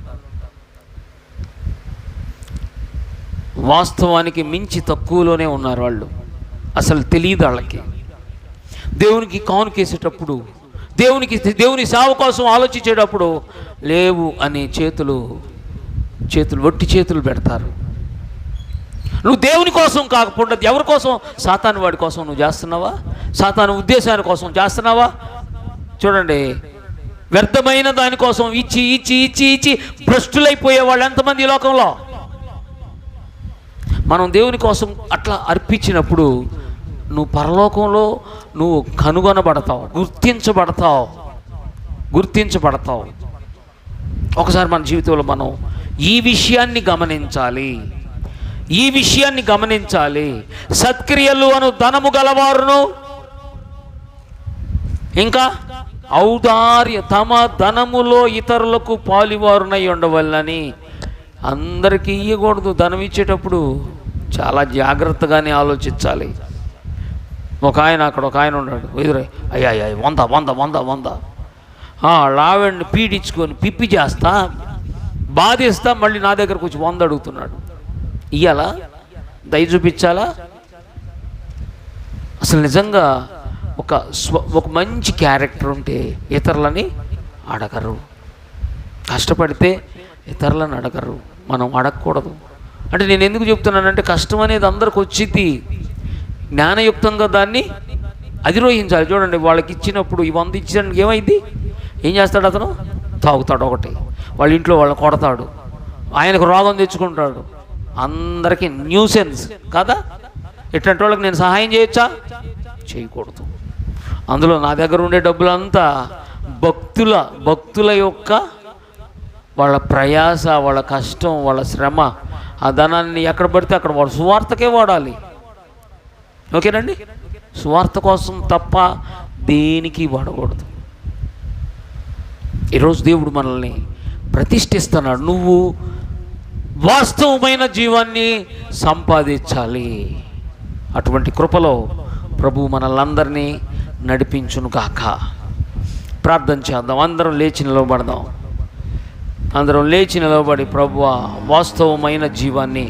వాస్తవానికి మించి తక్కువలోనే ఉన్నారు వాళ్ళు. అసలు తెలియదు వాళ్ళకి. దేవునికి కానుకేసేటప్పుడు, దేవుని సేవ కోసం ఆలోచించేటప్పుడు లేవు అనే చేతులు వట్టి చేతులు పెడతారు. నువ్వు దేవుని కోసం కాకుండా ఎవరి కోసం? సాతాను వాడి కోసం నువ్వు చేస్తున్నావా? సాతాను ఉద్దేశాని కోసం చేస్తున్నావా? చూడండి, వ్యర్థమైన దానికోసం ఇచ్చి ఇచ్చి ఇచ్చి ఇచ్చి భ్రష్టులైపోయే వాళ్ళు ఎంతమంది ఈ లోకంలో? మనం దేవుని కోసం అట్లా అర్పించినప్పుడు నువ్వు పరలోకంలో నువ్వు కనుగొనబడతావు, గుర్తించబడతావు. ఒకసారి మన జీవితంలో మనం ఈ విషయాన్ని గమనించాలి. సత్క్రియలు అను ధనము గలవారును ఇంకా తమ ధనములో ఇతరులకు పాలివారునై ఉండవలనని. అందరికీ ఇవ్వకూడదు. ధనం ఇచ్చేటప్పుడు చాలా జాగ్రత్తగానే ఆలోచించాలి. ఒక ఆయన ఉన్నాడు, ఎదురై అయ్యా 100 లావెండ్ పీడించుకొని పిప్పి చేస్తా, బాధిస్తా, మళ్ళీ నా దగ్గరకు వచ్చి 100 అడుగుతున్నాడు. ఇయ్యాలా? దయ చూపించాలా? అసలు నిజంగా ఒక మంచి క్యారెక్టర్ ఉంటే ఇతరులని అడగరు. కష్టపడితే ఇతరులను అడగరు. మనం అడగకూడదు. అంటే నేను ఎందుకు చెప్తున్నానంటే, కష్టం అనేది అందరికి వచ్చింది. జ్ఞానయుక్తంగా దాన్ని అధిరోహించాలి. చూడండి, వాళ్ళకి ఇచ్చినప్పుడు ఈ 100 ఇచ్చినప్పుడు ఏమైంది? ఏం చేస్తాడు? అతను తాగుతాడు ఒకటి, వాళ్ళ ఇంట్లో వాళ్ళని కొడతాడు, ఆయనకు రోగం తెచ్చుకుంటాడు. అందరికీ న్యూసెన్స్ కదా. ఇట్లాంటి వాళ్ళకి నేను సహాయం చేయొచ్చా? చేయకూడదు. అందులో నా దగ్గర ఉండే డబ్బులంతా భక్తుల యొక్క వాళ్ళ ప్రయాస, వాళ్ళ కష్టం, వాళ్ళ శ్రమ, ఆ ధనాన్ని ఎక్కడ పడితే అక్కడ వాడు సువార్తకే వాడాలి. ఓకేనండి? సువార్త కోసం తప్ప దేనికి వాడకూడదు. ఈరోజు దేవుడు మనల్ని ప్రతిష్ఠిస్తున్నాడు. నువ్వు వాస్తవమైన జీవాన్ని సంపాదించాలి. అటువంటి కృపలో ప్రభు మనల్ని నడిపించును గాక. ప్రార్థన చేద్దాం. అందరం లేచి నిలబడి, ప్రభువా, వాస్తవమైన జీవాన్ని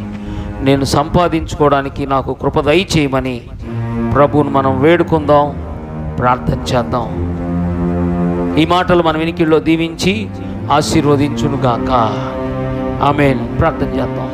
నేను సంపాదించుకోవడానికి నాకు కృప దయచేయమని ప్రభువును మనం వేడుకుందాం, ప్రార్థన చేద్దాం. ఈ మాటలు మన వినికిడిలో దీవించి ఆశీర్వదించును గాక. ఆమేన్. ప్రార్థన చేద్దాం.